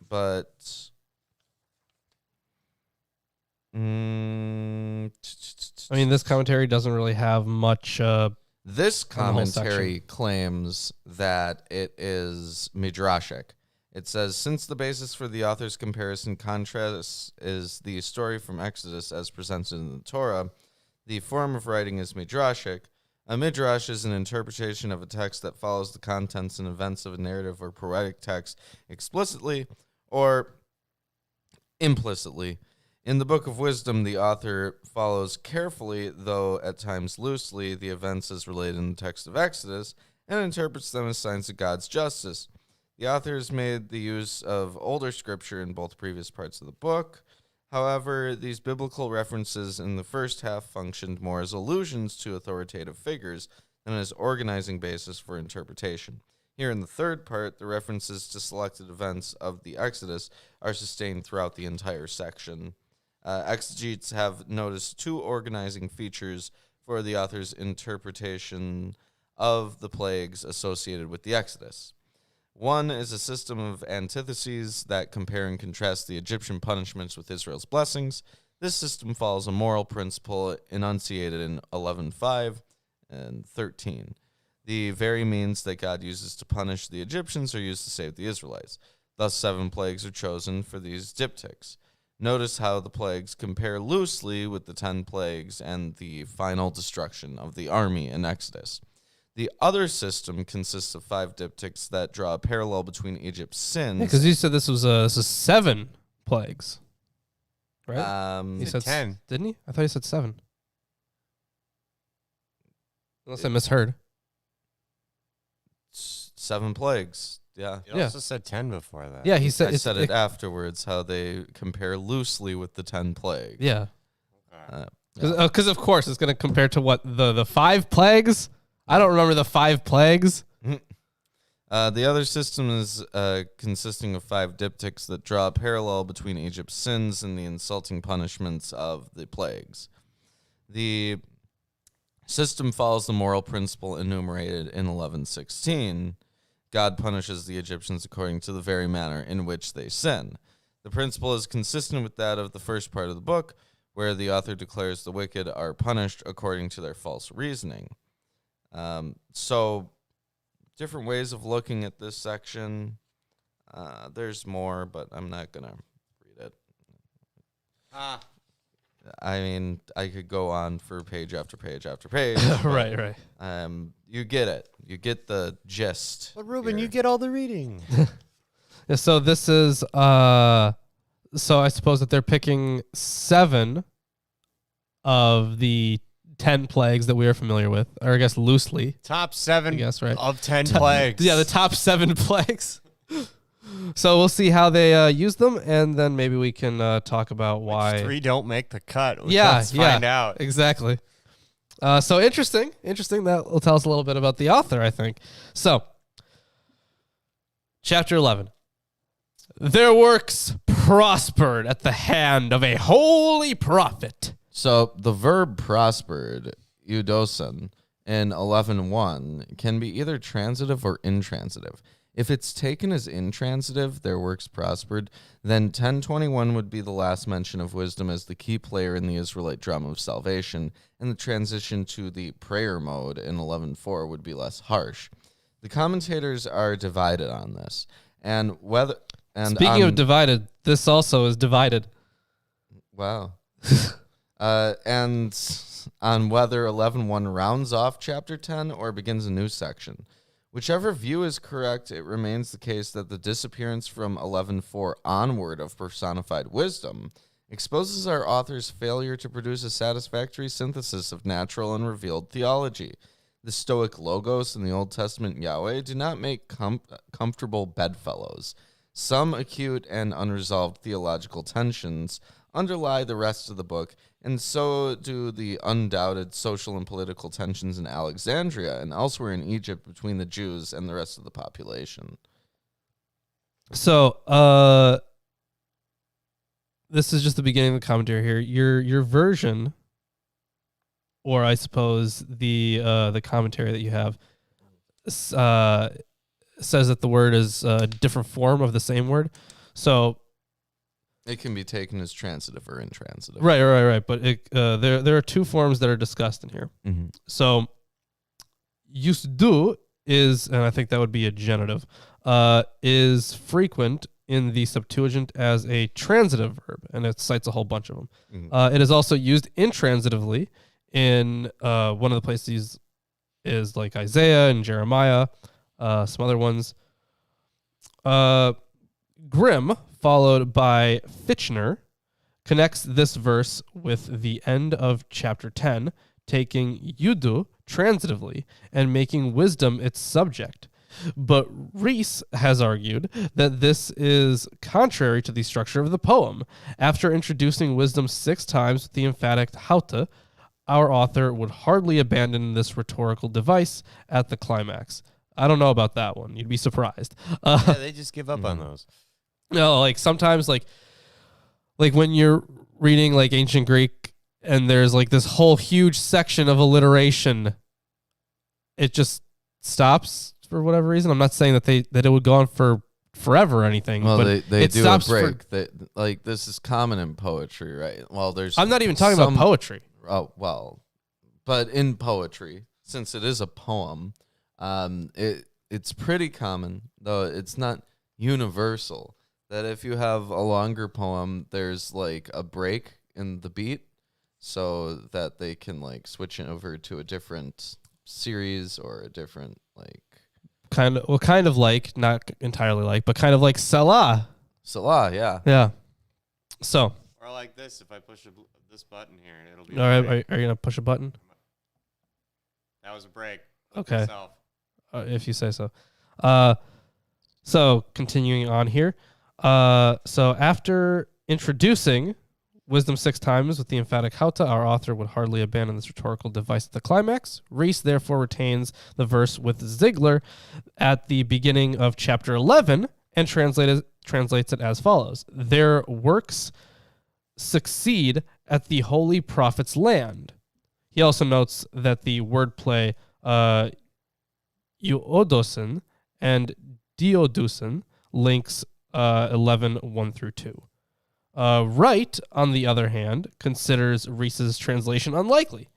But I mean, this commentary doesn't really have much. This on the whole commentary claims that it is midrashic. It says, since the basis for the author's comparison contrast is the story from Exodus as presented in the Torah, the form of writing is midrashic. A midrash is an interpretation of a text that follows the contents and events of a narrative or poetic text explicitly or implicitly. In the Book of Wisdom, the author follows carefully, though at times loosely, the events as related in the text of Exodus and interprets them as signs of God's justice. The author has made the use of older scripture in both previous parts of the book. However, these biblical references in the first half functioned more as allusions to authoritative figures than as organizing basis for interpretation. Here in the third part, the references to selected events of the Exodus are sustained throughout the entire section. Exegetes have noticed 2 organizing features for the author's interpretation of the plagues associated with the Exodus. One is a system of antitheses that compare and contrast the Egyptian punishments with Israel's blessings. This system follows a moral principle enunciated in 11:5 and 13. The very means that God uses to punish the Egyptians are used to save the Israelites. Thus, 7 plagues are chosen for these diptychs. Notice how the plagues compare loosely with the 10 plagues and the final destruction of the army in Exodus. The other system consists of 5 diptychs that draw a parallel between Egypt's sins. Because you said this is 7 plagues, right? He said 10. Didn't he? I thought he said 7. Unless I misheard. 7 plagues. Yeah. You also said 10 before that. Yeah, he said. I said it afterwards, how they compare loosely with the 10 plagues. Yeah. Okay. Because of course it's going to compare to what the 5 plagues. I don't remember the 5 plagues. The other system is consisting of 5 diptychs that draw a parallel between Egypt's sins and the insulting punishments of the plagues. The system follows the moral principle enumerated in 11:16. God punishes the Egyptians according to the very manner in which they sin. The principle is consistent with that of the first part of the book, where the author declares the wicked are punished according to their false reasoning. So, different ways of looking at this section. There's more, but I'm not going to read it. I mean, I could go on for page after page after page. Right. You get it. You get the gist. But Ruben, here. you get all the reading. Yeah, so this is so I suppose that they're picking 7 of the 10 plagues that we are familiar with, or I guess loosely. Top 7 I guess, right? of 10 plagues. Yeah, the top 7 plagues. So we'll see how they use them, and then maybe we can talk about why. Which 3 don't make the cut. Let's find out. Exactly. So interesting. That will tell us a little bit about the author, I think. So, chapter 11. Their works prospered at the hand of a holy prophet. So the verb prospered, eudoson, in 11:1 can be either transitive or intransitive. If it's taken as intransitive, their works prospered, then 1021 would be the last mention of wisdom as the key player in the Israelite drama of salvation, and the transition to the prayer mode in 11.4 would be less harsh. The commentators are divided on this, and whether... And Speaking of divided, this also is divided. Wow. And on whether 11.1 rounds off chapter 10 or begins a new section. Whichever view is correct, it remains the case that the disappearance from 11.4 onward of personified wisdom exposes our author's failure to produce a satisfactory synthesis of natural and revealed theology. The Stoic Logos and the Old Testament Yahweh do not make comfortable bedfellows. Some acute and unresolved theological tensions underlie the rest of the book, and so do the undoubted social and political tensions in Alexandria and elsewhere in Egypt between the Jews and the rest of the population. So, this is just the beginning of the commentary here. Your version, or I suppose the commentary that you have, says that the word is a different form of the same word. So it can be taken as transitive or intransitive. Right. But there are two forms that are discussed in here. Mm-hmm. So usdu is, and I think that would be a genitive, is frequent in the Septuagint as a transitive verb, and it cites a whole bunch of them. Mm-hmm. It is also used intransitively in one of the places is like Isaiah and Jeremiah, some other ones. Grimm, followed by Fitchner, connects this verse with the end of chapter 10, taking yudu transitively and making wisdom its subject. But Rees has argued that this is contrary to the structure of the poem. After introducing wisdom 6 times with the emphatic hauta, our author would hardly abandon this rhetorical device at the climax. I don't know about that one. You'd be surprised. Yeah, they just give up on those. No, like sometimes like when you're reading like ancient Greek and there's like this whole huge section of alliteration, it just stops for whatever reason. I'm not saying that it would go on for forever or anything. Well, but they it do a stops break. Like this is common in poetry, right? Well, there's I'm not even talking about poetry. Oh well, but in poetry, since it is a poem, it's pretty common, though it's not universal, that if you have a longer poem, there's like a break in the beat so that they can like switch it over to a different series or a different like kind of like, not entirely like, but kind of like Salah. Salah, yeah. Yeah. So. Or like this, if I push this button here, it'll be. All right, are you going to push a button? That was a break. Okay. Myself. If you say so. So continuing on here. So after introducing wisdom 6 times with the emphatic hauta, our author would hardly abandon this rhetorical device at the climax. Rees therefore retains the verse with Ziegler at the beginning of chapter 11 and translates it as follows. Their works succeed at the holy prophet's land. He also notes that the wordplay euodosin and diodusin links 11:1 through 2. Wright, on the other hand, considers Rees's translation unlikely.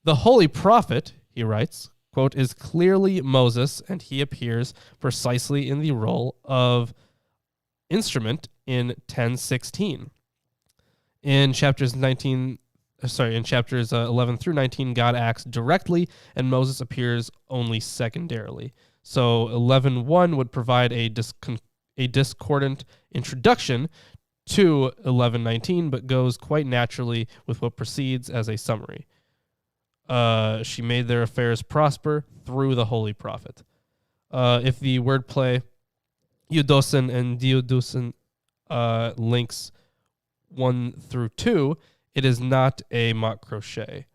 The holy prophet, he writes, quote, is clearly Moses, and he appears precisely in the role of instrument in 10:16. In chapters 11 through 19, God acts directly, and Moses appears only secondarily. So 11:1 would provide a discordant introduction to 11:19, but goes quite naturally with what precedes as a summary. She made their affairs prosper through the holy prophet. If the wordplay eudosin and diodusin links 1 through 2, it is not a mock crochet.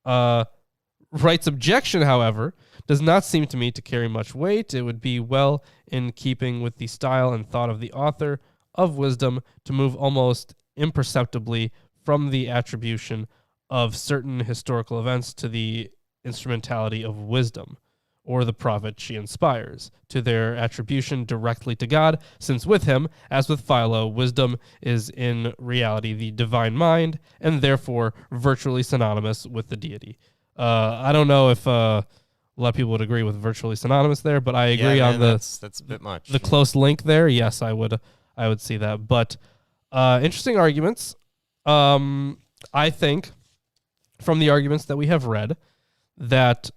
Wright's objection, however, does not seem to me to carry much weight. It would be well in keeping with the style and thought of the author of wisdom to move almost imperceptibly from the attribution of certain historical events to the instrumentality of wisdom. or the prophet she inspires, to their attribution directly to God, since with him, as with Philo, wisdom is in reality the divine mind, and therefore virtually synonymous with the deity. I don't know if a lot of people would agree with virtually synonymous there, but I agree on that's a bit much. the close link there. Yes, I would see that. But interesting arguments. I think from the arguments that we have read that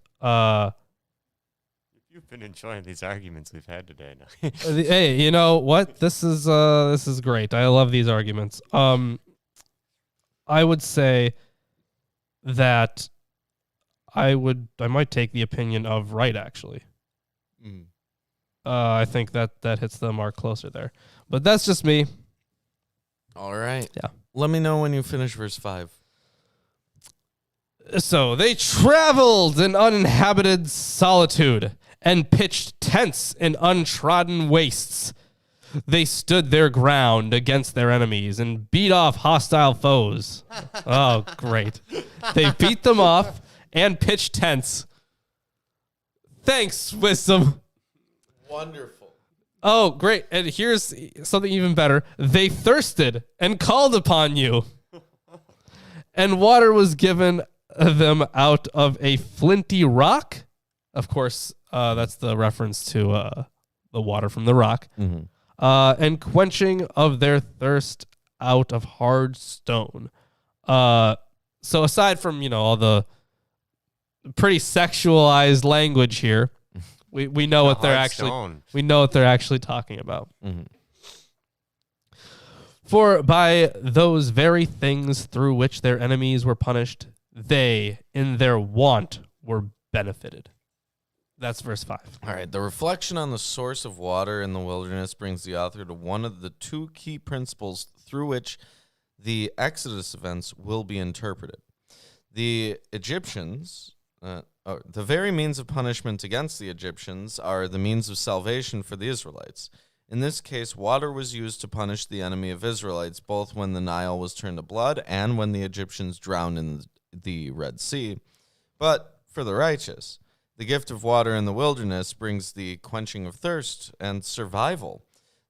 You've been enjoying these arguments we've had today. hey, you know what? This is great. I love these arguments. I would say that I might take the opinion of right, actually. I think that hits the mark closer there. But that's just me. All right. Yeah. Let me know when you finish verse 5. So they traveled in uninhabited solitude and pitched tents in untrodden wastes. They stood their ground against their enemies and beat off hostile foes. Oh, great. They beat them off and pitched tents. Thanks, wisdom. Wonderful. Oh, great. And here's something even better. They thirsted and called upon you. And water was given them out of a flinty rock. Of course, that's the reference to the water from the rock. Mm-hmm. And quenching of their thirst out of hard stone. So aside from, all the pretty sexualized language here, we know what they're actually talking about. Mm-hmm. For by those very things through which their enemies were punished, they in their want were benefited. That's verse 5. All right. The reflection on the source of water in the wilderness brings the author to one of the two key principles through which the Exodus events will be interpreted. The Egyptians, the very means of punishment against the Egyptians are the means of salvation for the Israelites. In this case, water was used to punish the enemy of Israelites, both when the Nile was turned to blood and when the Egyptians drowned in the Red Sea. But for the righteous, the gift of water in the wilderness brings the quenching of thirst and survival.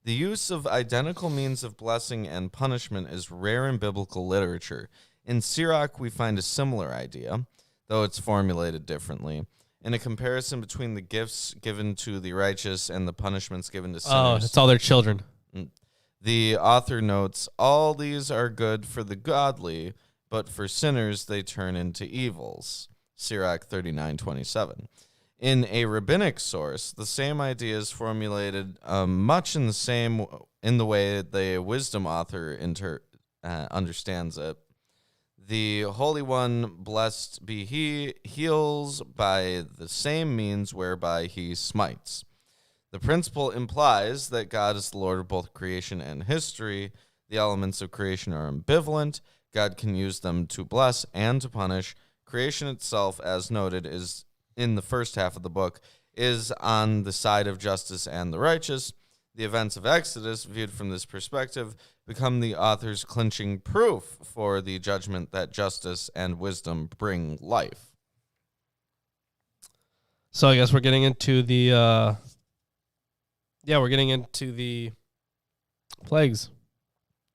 The use of identical means of blessing and punishment is rare in biblical literature. In Sirach, we find a similar idea, though it's formulated differently. In a comparison between the gifts given to the righteous and the punishments given to sinners. Oh, it's all their children. The author notes, all these are good for the godly, but for sinners they turn into evils. Sirach 39:27. In a rabbinic source, the same idea is formulated much in the way the wisdom author understands it. The Holy One, blessed be he, heals by the same means whereby he smites. The principle implies that God is the Lord of both creation and history. The elements of creation are ambivalent. God can use them to bless and to punish. Creation itself, as noted, is in the first half of the book, is on the side of justice and the righteous. The events of Exodus, viewed from this perspective, become the author's clinching proof for the judgment that justice and wisdom bring life. So I guess we're getting into the plagues.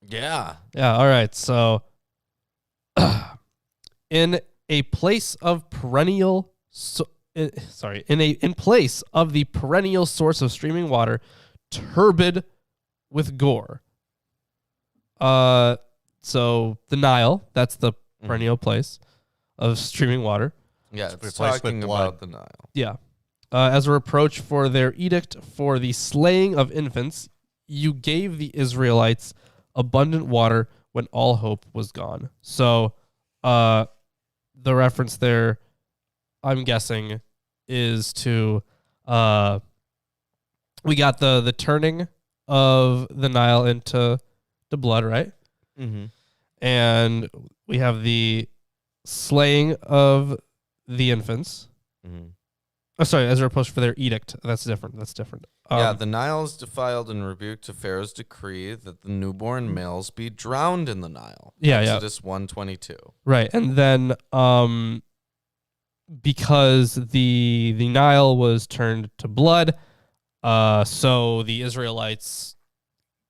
Yeah. Yeah, all right. So in a place of perennial in place of the perennial source of streaming water, turbid with gore. So the Nile, that's the perennial place of streaming water. Yeah, It's it's replaced talking with blood. about the Nile. Yeah. As a reproach for their edict for the slaying of infants, you gave the Israelites abundant water when all hope was gone. So the reference there, I'm guessing, is to we got the turning of the Nile into blood, right? Mm-hmm. And we have the slaying of the infants. Mm-hmm. Oh, sorry, as a reproach for their edict. That's different. The Nile is defiled in rebuke to Pharaoh's decree that the newborn males be drowned in the Nile. Yeah, Exodus 1:22. Right. And then because the Nile was turned to blood, so the Israelites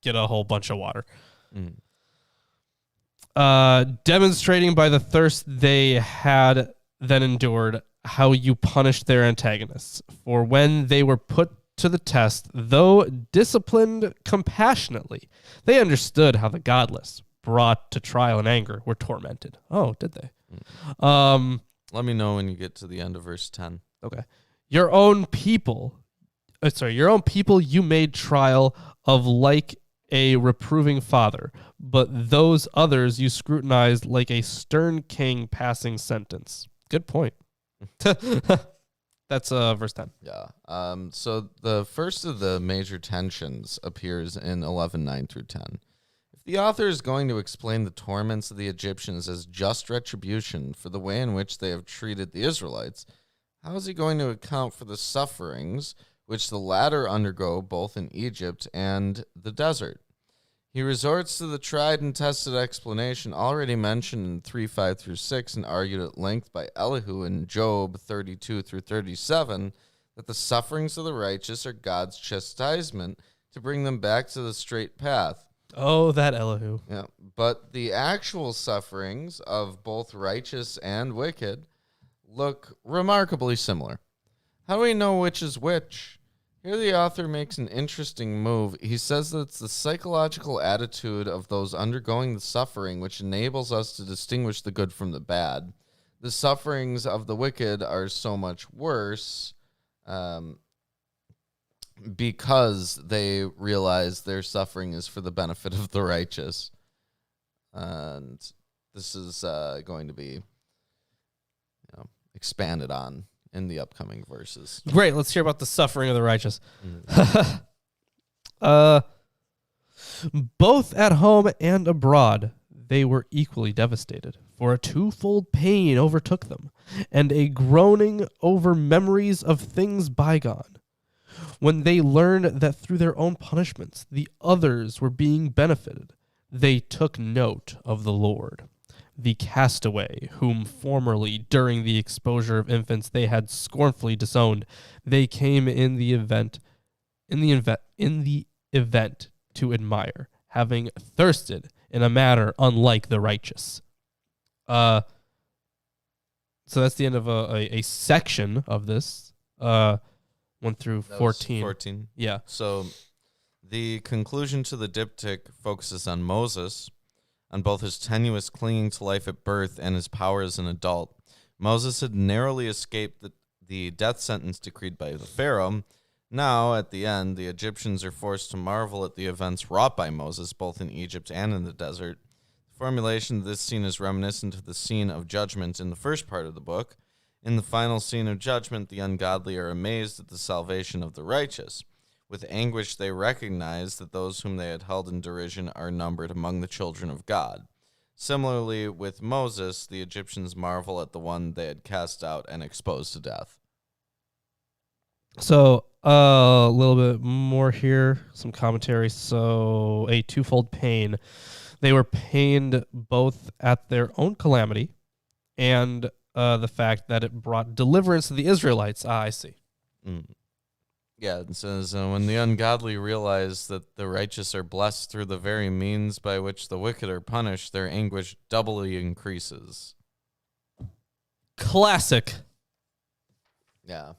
get a whole bunch of water. Demonstrating by the thirst they had then endured how you punished their antagonists. For when they were put to the test, though disciplined compassionately, they understood how the godless, brought to trial in anger, were tormented. Oh, did they? Let me know when you get to the end of verse 10. Okay. Your own people you made trial of like a reproving father, but those others you scrutinized like a stern king passing sentence. Good point. That's verse 10. Yeah. So the first of the major tensions appears in 11:9 through 10. If the author is going to explain the torments of the Egyptians as just retribution for the way in which they have treated the Israelites, how is he going to account for the sufferings which the latter undergo both in Egypt and the desert? He resorts to the tried and tested explanation already mentioned in 3:5 through 6 and argued at length by Elihu in Job 32 through 37 that the sufferings of the righteous are God's chastisement to bring them back to the straight path. Oh, that Elihu. Yeah, but the actual sufferings of both righteous and wicked look remarkably similar. How do we know which is which? Here the author makes an interesting move. He says that it's the psychological attitude of those undergoing the suffering which enables us to distinguish the good from the bad. The sufferings of the wicked are so much worse because they realize their suffering is for the benefit of the righteous. And this is going to be expanded on in the upcoming verses. Great. Let's hear about the suffering of the righteous. Both at home and abroad, they were equally devastated, for a twofold pain overtook them, and a groaning over memories of things bygone. When they learned that through their own punishments the others were being benefited, they took note of the Lord, the castaway, whom formerly, during the exposure of infants, they had scornfully disowned. They came in the event to admire, having thirsted in a manner unlike the righteous. So that's the end of a section of this. 1 through 14. 14. Yeah. So the conclusion to the diptych focuses on Moses, on both his tenuous clinging to life at birth and his power as an adult. Moses had narrowly escaped the death sentence decreed by the Pharaoh. Now, at the end, the Egyptians are forced to marvel at the events wrought by Moses, both in Egypt and in the desert. The formulation of this scene is reminiscent of the scene of judgment in the first part of the book. In the final scene of judgment, the ungodly are amazed at the salvation of the righteous. With anguish, they recognize that those whom they had held in derision are numbered among the children of God. Similarly, with Moses, the Egyptians marvel at the one they had cast out and exposed to death. So a little bit more here, some commentary. So a twofold pain. They were pained both at their own calamity and the fact that it brought deliverance to the Israelites. I see. Yeah, it says, when the ungodly realize that the righteous are blessed through the very means by which the wicked are punished, their anguish doubly increases. Classic. Yeah.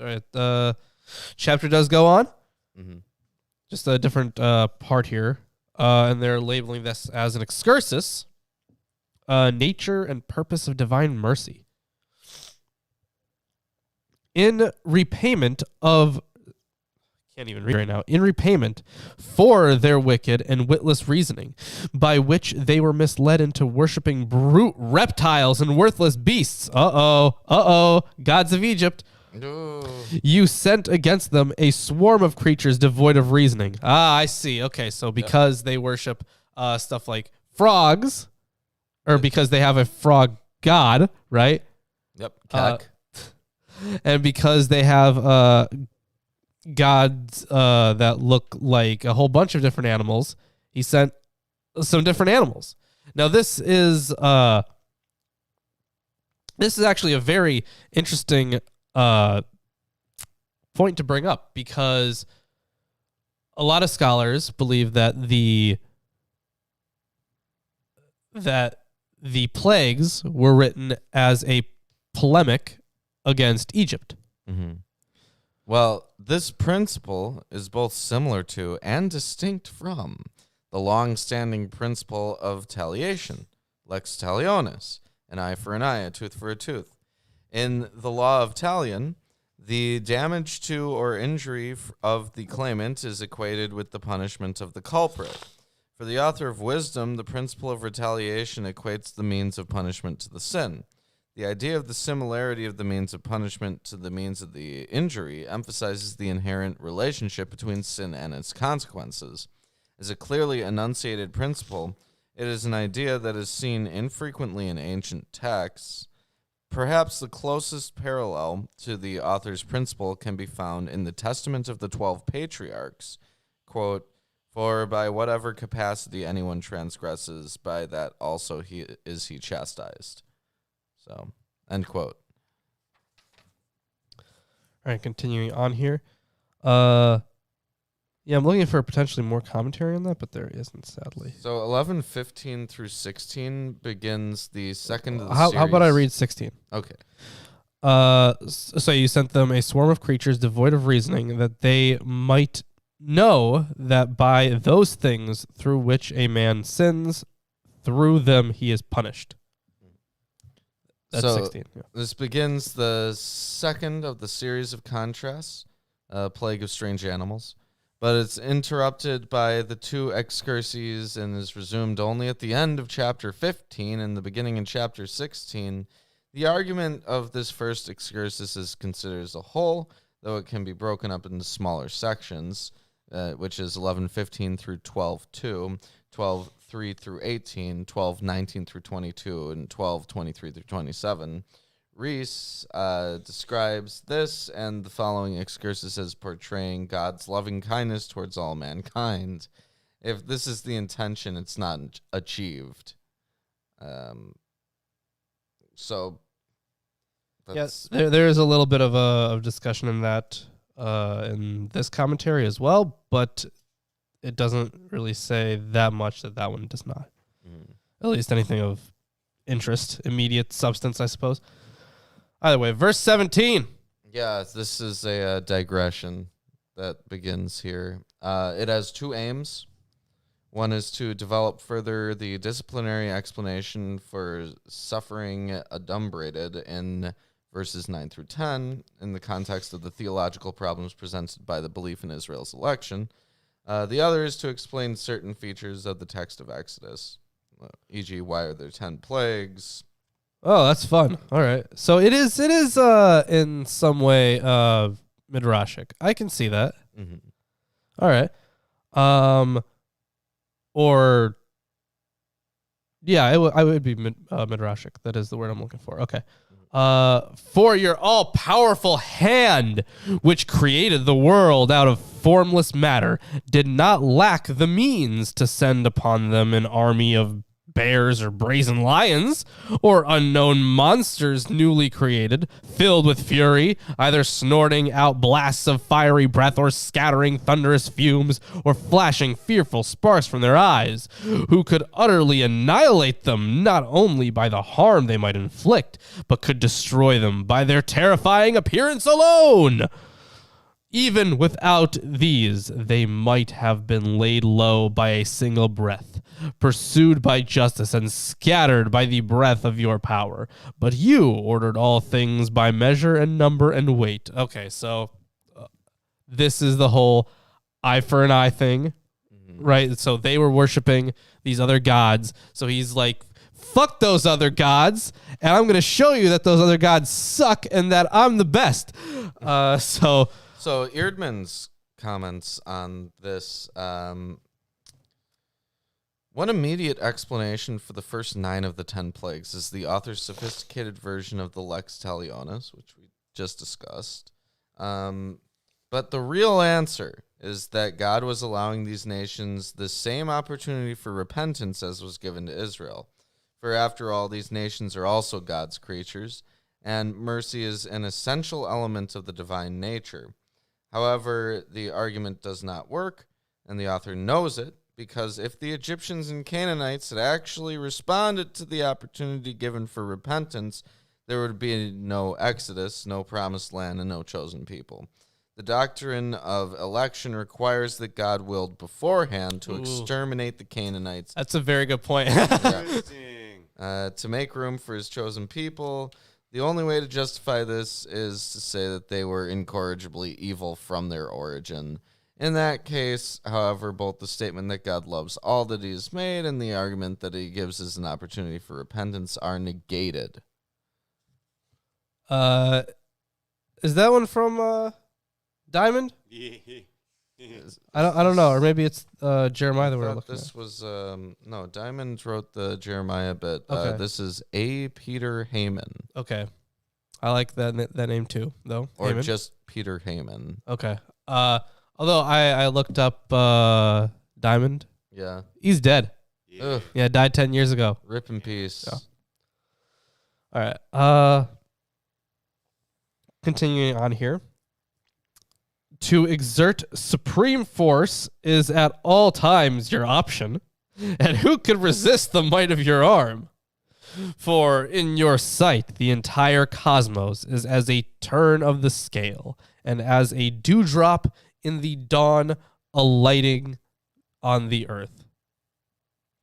All right. Chapter does go on. Mm-hmm. Just a different part here. And they're labeling this as an excursus, nature and purpose of divine mercy. In repayment of, can't even read right now, in repayment for their wicked and witless reasoning, by which they were misled into worshiping brute reptiles and worthless beasts. Gods of Egypt. Ooh. You sent against them a swarm of creatures devoid of reasoning. I see. Okay, so because they worship stuff like frogs, or because they have a frog god, right? Yep. Kek. And because they have gods that look like a whole bunch of different animals, he sent some different animals. Now, this is this is actually a very interesting point to bring up, because a lot of scholars believe that the plagues were written as a polemic against Egypt. Mm-hmm. Well, this principle is both similar to and distinct from the long-standing principle of taliation, lex talionis, an eye for an eye, a tooth for a tooth. In the law of talion, the damage to or injury of the claimant is equated with the punishment of the culprit. For the author of Wisdom, the principle of retaliation equates the means of punishment to the sin. The idea of the similarity of the means of punishment to the means of the injury emphasizes the inherent relationship between sin and its consequences. As a clearly enunciated principle, it is an idea that is seen infrequently in ancient texts. Perhaps the closest parallel to the author's principle can be found in the Testament of the 12 Patriarchs. Quote, "For by whatever capacity anyone transgresses, by that also he chastised." So, end quote. All right, continuing on here. Yeah, I'm looking for potentially more commentary on that, but there isn't, sadly. So 11:15 through 16 begins the second of the How series. about I read 16? Okay. So you sent them a swarm of creatures devoid of reasoning, that they might know that by those things through which a man sins, through them he is punished. That's So 16. Yeah. this begins the second of the series of contrasts, Plague of Strange Animals. But it's interrupted by the two excurses and is resumed only at the end of chapter 15 and the beginning in chapter 16. The argument of this first excursus is considered as a whole, though it can be broken up into smaller sections, which is 11:15 through 12:2, 12:3 through 18, 12:19 through 22, and 12:23 through 27. Reese describes this and the following excursus as portraying God's loving kindness towards all mankind. If this is the intention, it's not achieved. So, Yes, there is a little bit of discussion in that in this commentary as well, but it doesn't really say that much that one does not. At least anything of interest, immediate substance, I suppose. Either way, verse 17. Yeah, this is a digression that begins here. It has two aims. One is to develop further the disciplinary explanation for suffering adumbrated in verses 9 through 10 in the context of the theological problems presented by the belief in Israel's election. The other is to explain certain features of the text of Exodus, e.g., why are there 10 plagues? Oh, that's fun. All right. So it is in some way midrashic. I can see that. Mm-hmm. All right. Or yeah, I would be midrashic. That is the word I'm looking for. Okay. For your all-powerful hand, which created the world out of formless matter, did not lack the means to send upon them an army of bears or brazen lions, or unknown monsters newly created, filled with fury, either snorting out blasts of fiery breath, or scattering thunderous fumes, or flashing fearful sparks from their eyes, who could utterly annihilate them, not only by the harm they might inflict, but could destroy them by their terrifying appearance alone. Even without these, they might have been laid low by a single breath, pursued by justice and scattered by the breath of your power. But you ordered all things by measure and number and weight. Okay, so this is the whole eye for an eye thing, right? So they were worshiping these other gods. So he's like, fuck those other gods, and I'm going to show you that those other gods suck and that I'm the best. So Eerdman's comments on this, one immediate explanation for the first 9 of the 10 plagues is the author's sophisticated version of the lex talionis, which we just discussed. But the real answer is that God was allowing these nations the same opportunity for repentance as was given to Israel. For after all, these nations are also God's creatures, and mercy is an essential element of the divine nature. However, the argument does not work, and the author knows it, because if the Egyptians and Canaanites had actually responded to the opportunity given for repentance, there would be no Exodus, no promised land, and no chosen people. The doctrine of election requires that God willed beforehand to exterminate the Canaanites. That's a very good point. To make room for his chosen people. The only way to justify this is to say that they were incorrigibly evil from their origin. In that case, however, both the statement that God loves all that he has made and the argument that he gives us an opportunity for repentance are negated. Is that one from Diamond? I don't know, or maybe it's Jeremiah that we're looking this at. Was no, Diamond wrote the Jeremiah bit. Okay. This is A. Peter Heyman. Okay, I like that name too, though. Or Heyman? just Peter Heyman. Okay. Although I looked up Diamond, Yeah. he's dead. Ugh, Yeah, died 10 years ago. rip in peace. Yeah. All right. Continuing on here. To exert supreme force is at all times your option, and who could resist the might of your arm? For in your sight the entire cosmos is as a turn of the scale, and as a dewdrop in the dawn alighting on the earth.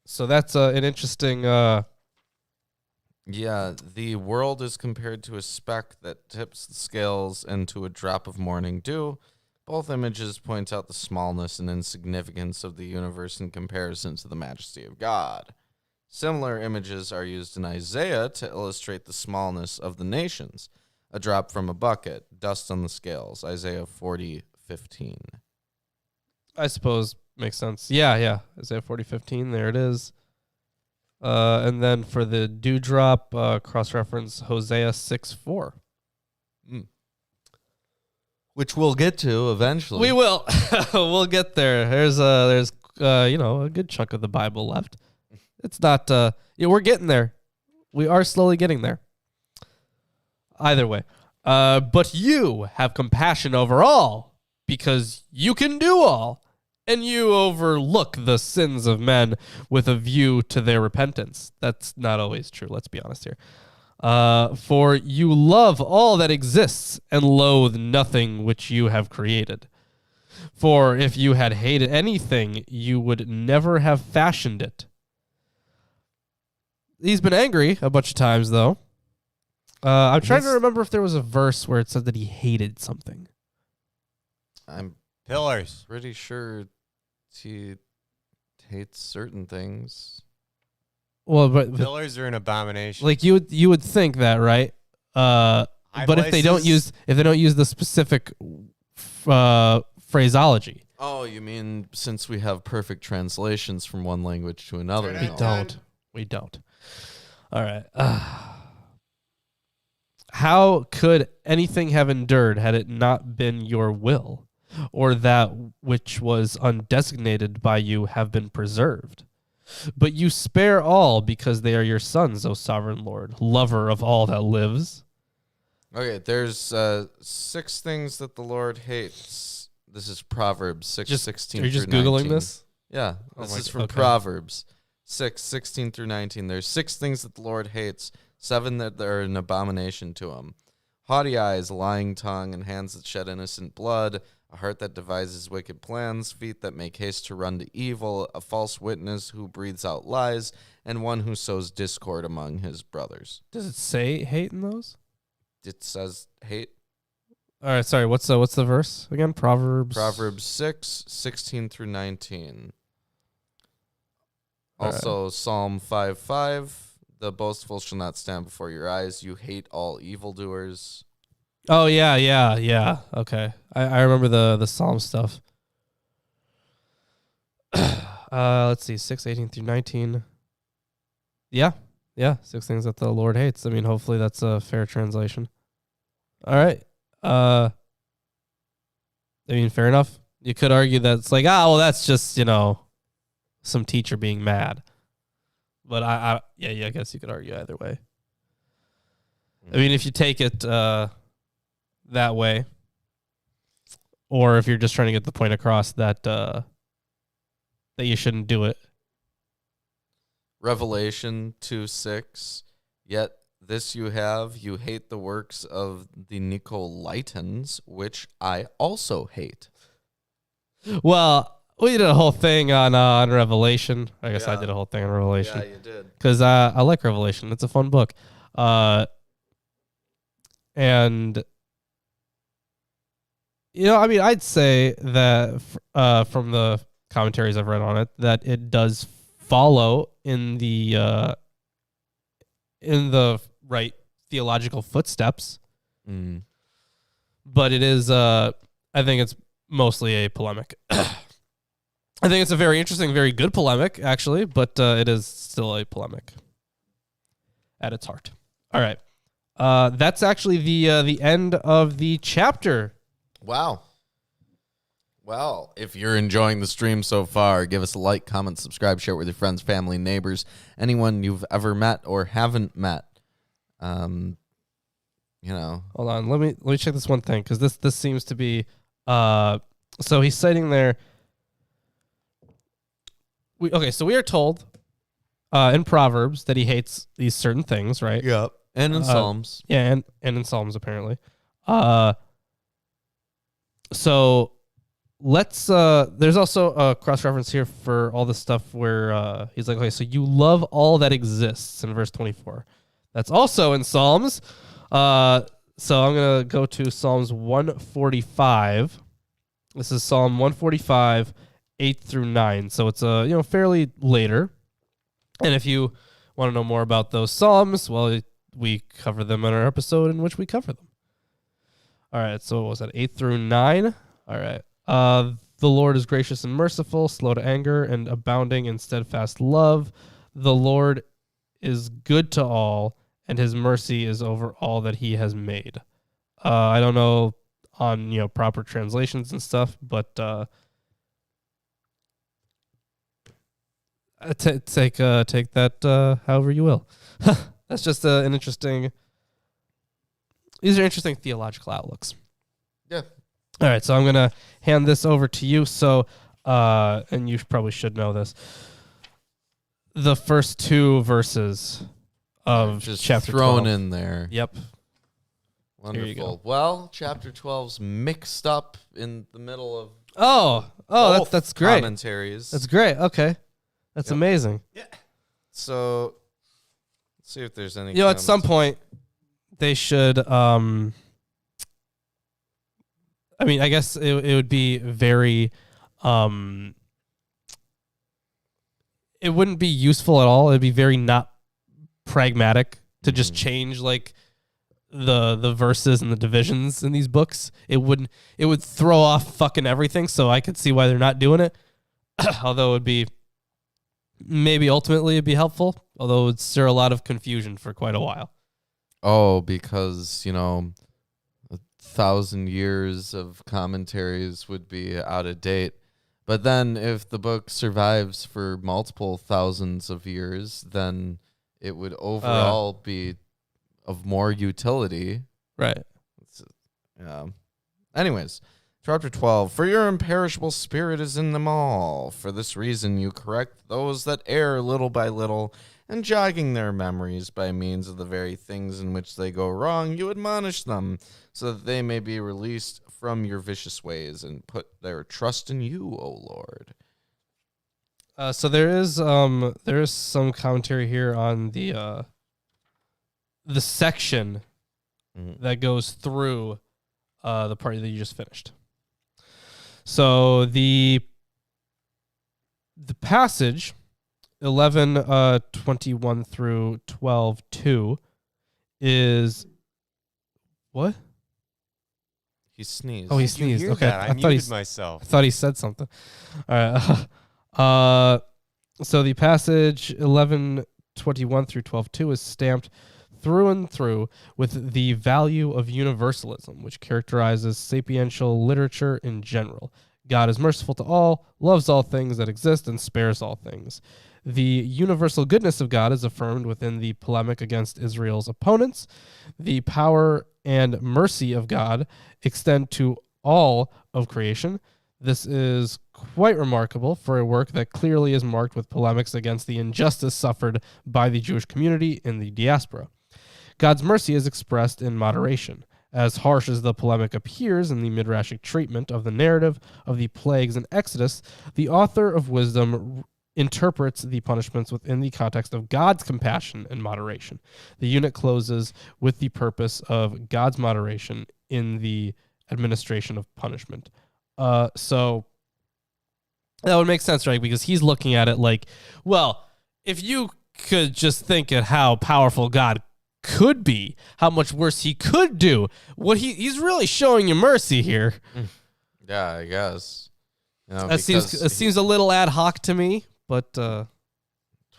So that's an interesting... Yeah, the world is compared to a speck that tips the scales into a drop of morning dew. Both images point out the smallness and insignificance of the universe in comparison to the majesty of God. Similar images are used in Isaiah to illustrate the smallness of the nations. A drop from a bucket, dust on the scales, Isaiah 40:15. I suppose makes sense. Yeah. Isaiah 40:15, there it is. And then for the dewdrop, cross-reference Hosea 6:4. Which we'll get to eventually. We will. We'll get there. There's a good chunk of the Bible left. It's not. We're getting there. We are slowly getting there. Either way, but you have compassion over all, because you can do all, and you overlook the sins of men with a view to their repentance. That's not always true. Let's be honest here. For you love all that exists and loathe nothing which you have created. For if you had hated anything, you would never have fashioned it. He's been angry a bunch of times, though. I'm trying to remember if there was a verse where it said that he hated something. I'm Pillars. pretty sure he hates certain things. Well, but Pillars are an abomination. like you would think that, right? But if they don't use the specific phraseology, Oh, you mean since we have perfect translations from one language to another? We we no. don't. We don't. All right. How could anything have endured had it not been your will, or that which was undesignated by you have been preserved? But you spare all because they are your sons, O sovereign Lord, lover of all that lives. Okay, there's 6 things that the Lord hates. This is Proverbs 6:16 Are you through just Googling 19. this? Yeah, Oh this my is God. from Okay. Proverbs 6:16 through 19. There's 6 things that the Lord hates, 7 that are an abomination to him. Haughty eyes, a lying tongue, and hands that shed innocent blood, a heart that devises wicked plans, feet that make haste to run to evil, a false witness who breathes out lies, and one who sows discord among his brothers. Does it say hate in those? It says hate. All right, sorry. What's the verse again? Proverbs 6:16 through 19. All right. Also, Psalm 5:5. The boastful shall not stand before your eyes. You hate all evildoers. Oh yeah. Okay, I remember the Psalm stuff. Let's see, 6:18 through 19. Yeah. 6 things that the Lord hates. I mean, hopefully that's a fair translation. All right. I mean, fair enough. You could argue that it's like, well, that's just some teacher being mad. But I guess you could argue either way. I mean, if you take it that way, or if you're just trying to get the point across that that you shouldn't do it. Revelation 2:6. Yet this you hate the works of the Nicolaitans, which I also hate. Well, we did a whole thing on Revelation. I guess I Yeah. did a whole thing on Revelation. Yeah, you did. Because I like Revelation. It's a fun book. And, I mean, I'd say that from the commentaries I've read on it, that it does follow in the right theological footsteps. Mm. But it is, I think it's mostly a polemic. I think it's a very interesting, very good polemic, actually, but it is still a polemic at its heart. All right. That's actually the end of the chapter. Wow. Well, if you're enjoying the stream so far, give us a like, comment, subscribe, share it with your friends, family, neighbors, anyone you've ever met or haven't met. Hold on, let me check this one thing, because this seems to be so he's citing there. So we are told in Proverbs that he hates these certain things, right? Yep. And in Psalms. Yeah, and in Psalms apparently. So let's there's also a cross reference here for all the stuff where he's like, okay, so you love all that exists in verse 24. That's also in Psalms. So I'm gonna go to Psalms 145. This is Psalm 145, 8 through 9. So it's fairly later. And if you want to know more about those Psalms, well, we cover them in our episode in which we cover them. All right, so what was that, 8 through 9? All right. The Lord is gracious and merciful, slow to anger, and abounding in steadfast love. The Lord is good to all, and his mercy is over all that he has made. I don't know on proper translations and stuff, but take that however you will. That's just an interesting. These are interesting theological outlooks. Yeah. All right, so I'm gonna hand this over to you. So, and you probably should know this. The first two verses of just chapter thrown 12. in there. Yep. Wonderful. Here you go. Well, chapter 12's mixed up in the middle of Oh, that's great. commentaries. That's great. Okay, that's amazing. So let's see if there's any. At some point they should. I mean, I guess it would be very. It wouldn't be useful at all. It'd be very not pragmatic to just change like the verses and the divisions in these books. It would throw off fucking everything. So I could see why they're not doing it. Although it would be maybe ultimately it'd be helpful. Although it would stir a lot of confusion for quite a while. Oh, because 1,000 years of commentaries would be out of date. But then if the book survives for multiple thousands of years, then it would overall be of more utility. Right. Yeah. Anyways, chapter 12. For your imperishable spirit is in them all. For this reason you correct those that err little by little, and jogging their memories by means of the very things in which they go wrong, you admonish them, so that they may be released from your vicious ways and put their trust in you, O Lord. So there is some commentary here on the section that goes through the part that you just finished. So the passage 11:21 through 12:2 is what? He sneezed. Oh, he Did you sneezed. hear Okay, that? I muted myself. I thought he said something. All right. So the passage 11:21 through 12:2 is stamped through and through with the value of universalism, which characterizes sapiential literature in general. God is merciful to all, loves all things that exist, and spares all things. The universal goodness of God is affirmed within the polemic against Israel's opponents. The power and mercy of God extend to all of creation. This is quite remarkable for a work that clearly is marked with polemics against the injustice suffered by the Jewish community in the diaspora. God's mercy is expressed in moderation. As harsh as the polemic appears in the midrashic treatment of the narrative of the plagues in Exodus, the author of Wisdom interprets the punishments within the context of God's compassion and moderation. The unit closes with the purpose of God's moderation in the administration of punishment. So that would make sense, right? Because he's looking at it like, well, if you could just think at how powerful God could be, how much worse he could do, what he's really showing you mercy here. Yeah, I guess. You know, That seems a little ad hoc to me, but well,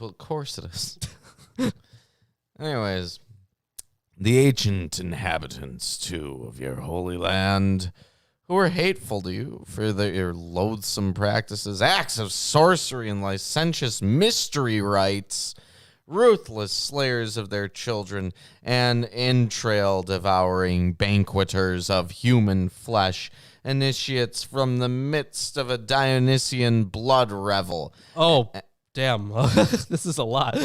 of course it is. Anyways, the ancient inhabitants, too, of your holy land, who are hateful to you for their loathsome practices, acts of sorcery and licentious mystery rites, ruthless slayers of their children, and entrail-devouring banqueters of human flesh, initiates from the midst of a Dionysian blood revel. oh, damn, this is a lot.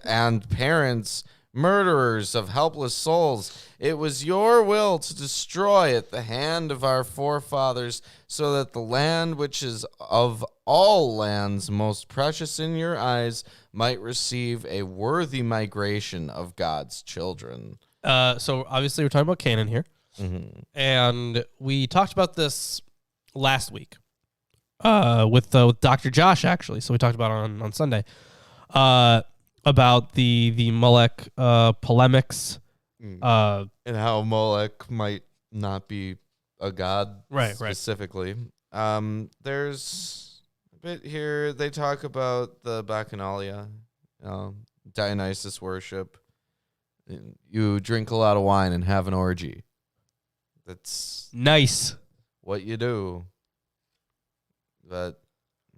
And parents, murderers of helpless souls, it was your will to destroy at the hand of our forefathers, so that the land which is of all lands most precious in your eyes might receive a worthy migration of God's children. So obviously we're talking about Canaan here. Mm-hmm. And we talked about this last week with Dr. Josh, actually. So we talked about it on Sunday about the Molech polemics. And how Molech might not be a god specifically. There's a bit here. They talk about the Bacchanalia, Dionysus worship. You drink a lot of wine and have an orgy. That's nice. What you do. But,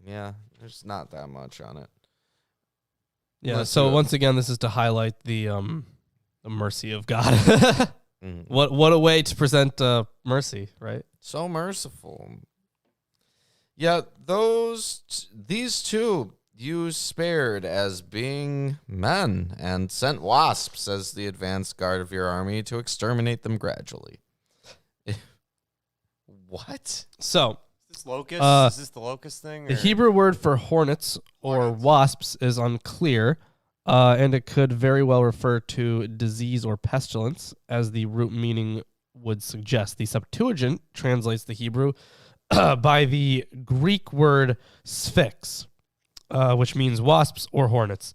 yeah, there's not that much on it. Yeah, so once again, this is to highlight the mercy of God. What a way to present mercy, right? So merciful. Yet these two you spared as being men and sent wasps as the advance guard of your army to exterminate them gradually. What? So, Is this locust? Is this the locust thing? the or- Hebrew word for hornets or wasps is unclear, and it could very well refer to disease or pestilence, as the root meaning would suggest. The Septuagint translates the Hebrew by the Greek word sphinx, which means wasps or hornets.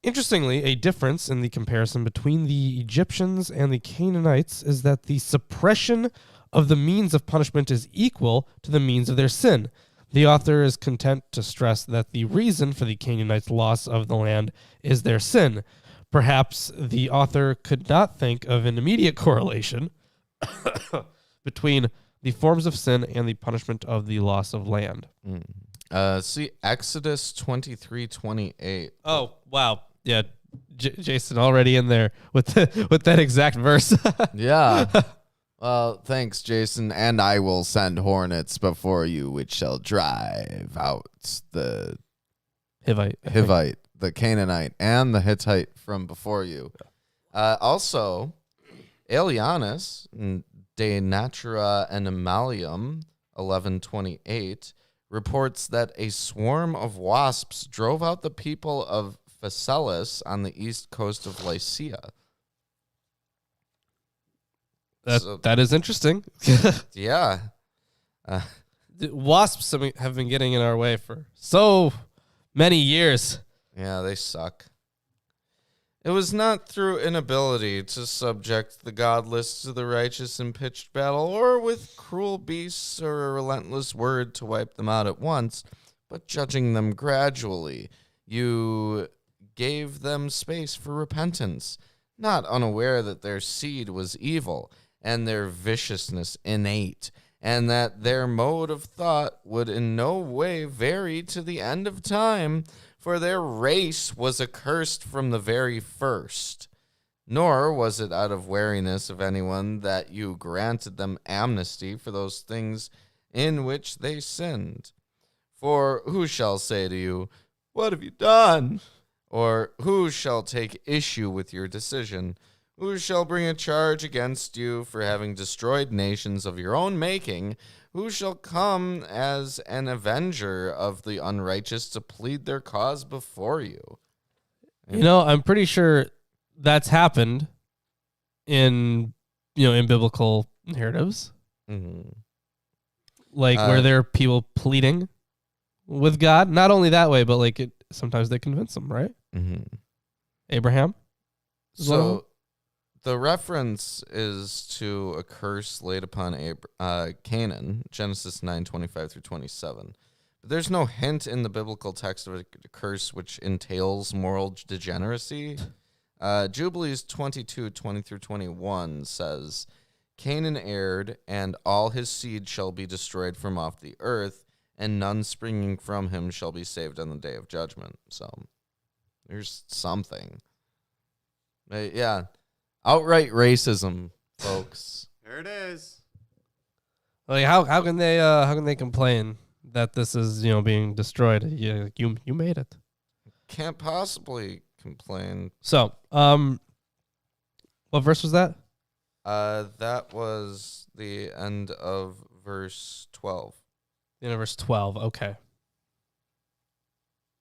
Interestingly, a difference in the comparison between the Egyptians and the Canaanites is that the suppression of the means of punishment is equal to the means of their sin. The author is content to stress that the reason for the Canaanites' loss of the land is their sin. Perhaps the author could not think of an immediate correlation between the forms of sin and the punishment of the loss of land. See Exodus 23:28. Oh, wow. Yeah, Jason already in there with that exact verse. Yeah. Well, thanks, Jason. And I will send hornets before you, which shall drive out the Hivite, the Canaanite, and the Hittite from before you. Also, Aelianus, De Natura Animalium 11:28, reports that a swarm of wasps drove out the people of Phaselis on the east coast of Lycia. That is interesting. Yeah. The wasps have been getting in our way for so many years. Yeah, they suck. It was not through inability to subject the godless to the righteous in pitched battle, or with cruel beasts or a relentless word to wipe them out at once, but judging them gradually. You gave them space for repentance, not unaware that their seed was evil and their viciousness innate, and that their mode of thought would in no way vary to the end of time, for their race was accursed from the very first. Nor was it out of wariness of anyone that you granted them amnesty for those things in which they sinned. For who shall say to you, what have you done? Or who shall take issue with your decision? Who shall bring a charge against you for having destroyed nations of your own making? Who shall come as an avenger of the unrighteous to plead their cause before you? You know, I'm pretty sure that's happened in biblical narratives. Mm-hmm. Like where there are people pleading with God. Not only that way, but like sometimes they convince them, right? Mm-hmm. Abraham. So the reference is to a curse laid upon Canaan, Genesis 9:25 through 27. But there's no hint in the biblical text of a curse which entails moral degeneracy. Jubilees 22:20 through 21 says, Canaan erred, and all his seed shall be destroyed from off the earth, and none springing from him shall be saved on the day of judgment. So there's something. Yeah. Outright racism, folks. There it is. Like how can they complain that this is being destroyed? Yeah, you made it. Can't possibly complain. So what verse was that? That was the end of verse 12. Verse 12. Okay.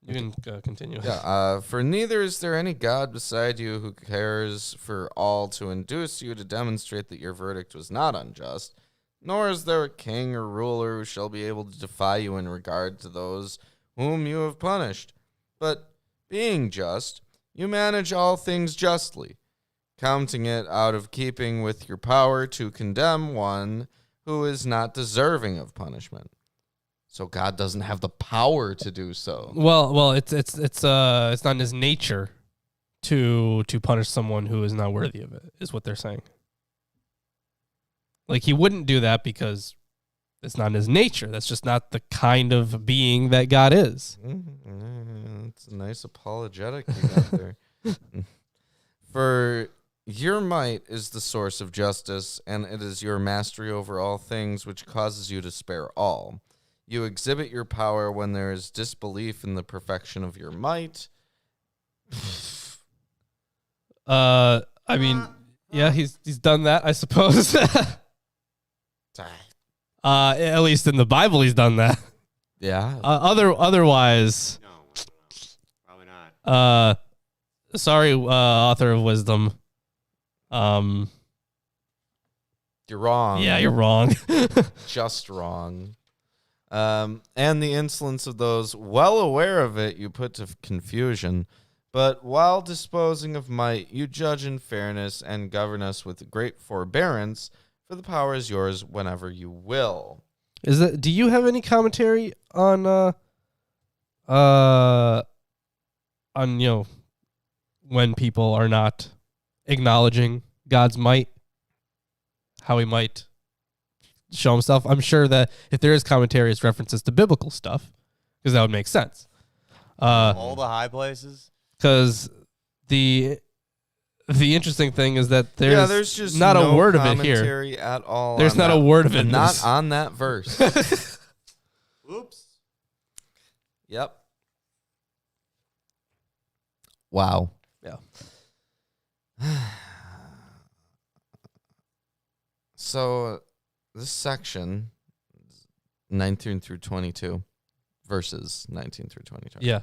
You can continue. Yeah. For neither is there any God beside you who cares for all to induce you to demonstrate that your verdict was not unjust, nor is there a king or ruler who shall be able to defy you in regard to those whom you have punished. But being just, you manage all things justly, counting it out of keeping with your power to condemn one who is not deserving of punishment. So God doesn't have the power to do so. Well, it's not in his nature to punish someone who is not worthy of it, is what they're saying. Like he wouldn't do that because it's not in his nature. That's just not the kind of being that God is. It's a nice apologetic you got there. For your might is the source of justice, and it is your mastery over all things which causes you to spare all. You exhibit your power when there is disbelief in the perfection of your might. I mean, yeah, he's done that, I suppose. At least in the Bible, he's done that. Yeah. Otherwise, No, probably not. Sorry, author of wisdom. You're wrong. Yeah, you're wrong. Just wrong. And the insolence of those well aware of it you put to confusion. But while disposing of might, you judge in fairness and govern us with great forbearance, for the power is yours whenever you will. Do you have any commentary on when people are not acknowledging God's might, how he might show himself? I'm sure that if there is commentary, it's references to biblical stuff, because that would make sense. All the high places. Because the interesting thing is that there's just not no a word of it commentary here. at all. There's not a word of it. Not on that verse. Oops. Yep. Wow. Yeah. So this section, 19 through 22, verses 19 through 22. Yeah.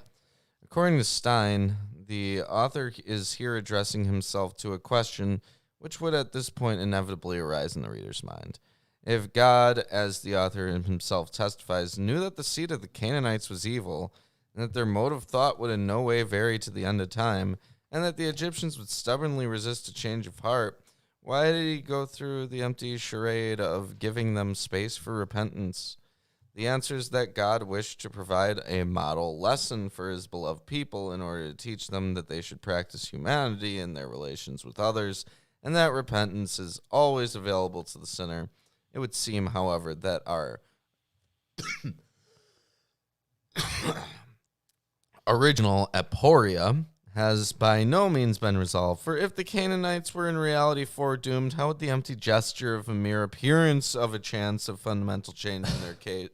According to Stein, the author is here addressing himself to a question which would at this point inevitably arise in the reader's mind. If God, as the author himself testifies, knew that the seed of the Canaanites was evil, and that their mode of thought would in no way vary to the end of time, and that the Egyptians would stubbornly resist a change of heart, why did he go through the empty charade of giving them space for repentance? The answer is that God wished to provide a model lesson for his beloved people in order to teach them that they should practice humanity in their relations with others, and that repentance is always available to the sinner. It would seem, however, that our original aporia has by no means been resolved. For if the Canaanites were in reality foredoomed, how would the empty gesture of a mere appearance of a chance of fundamental change in their case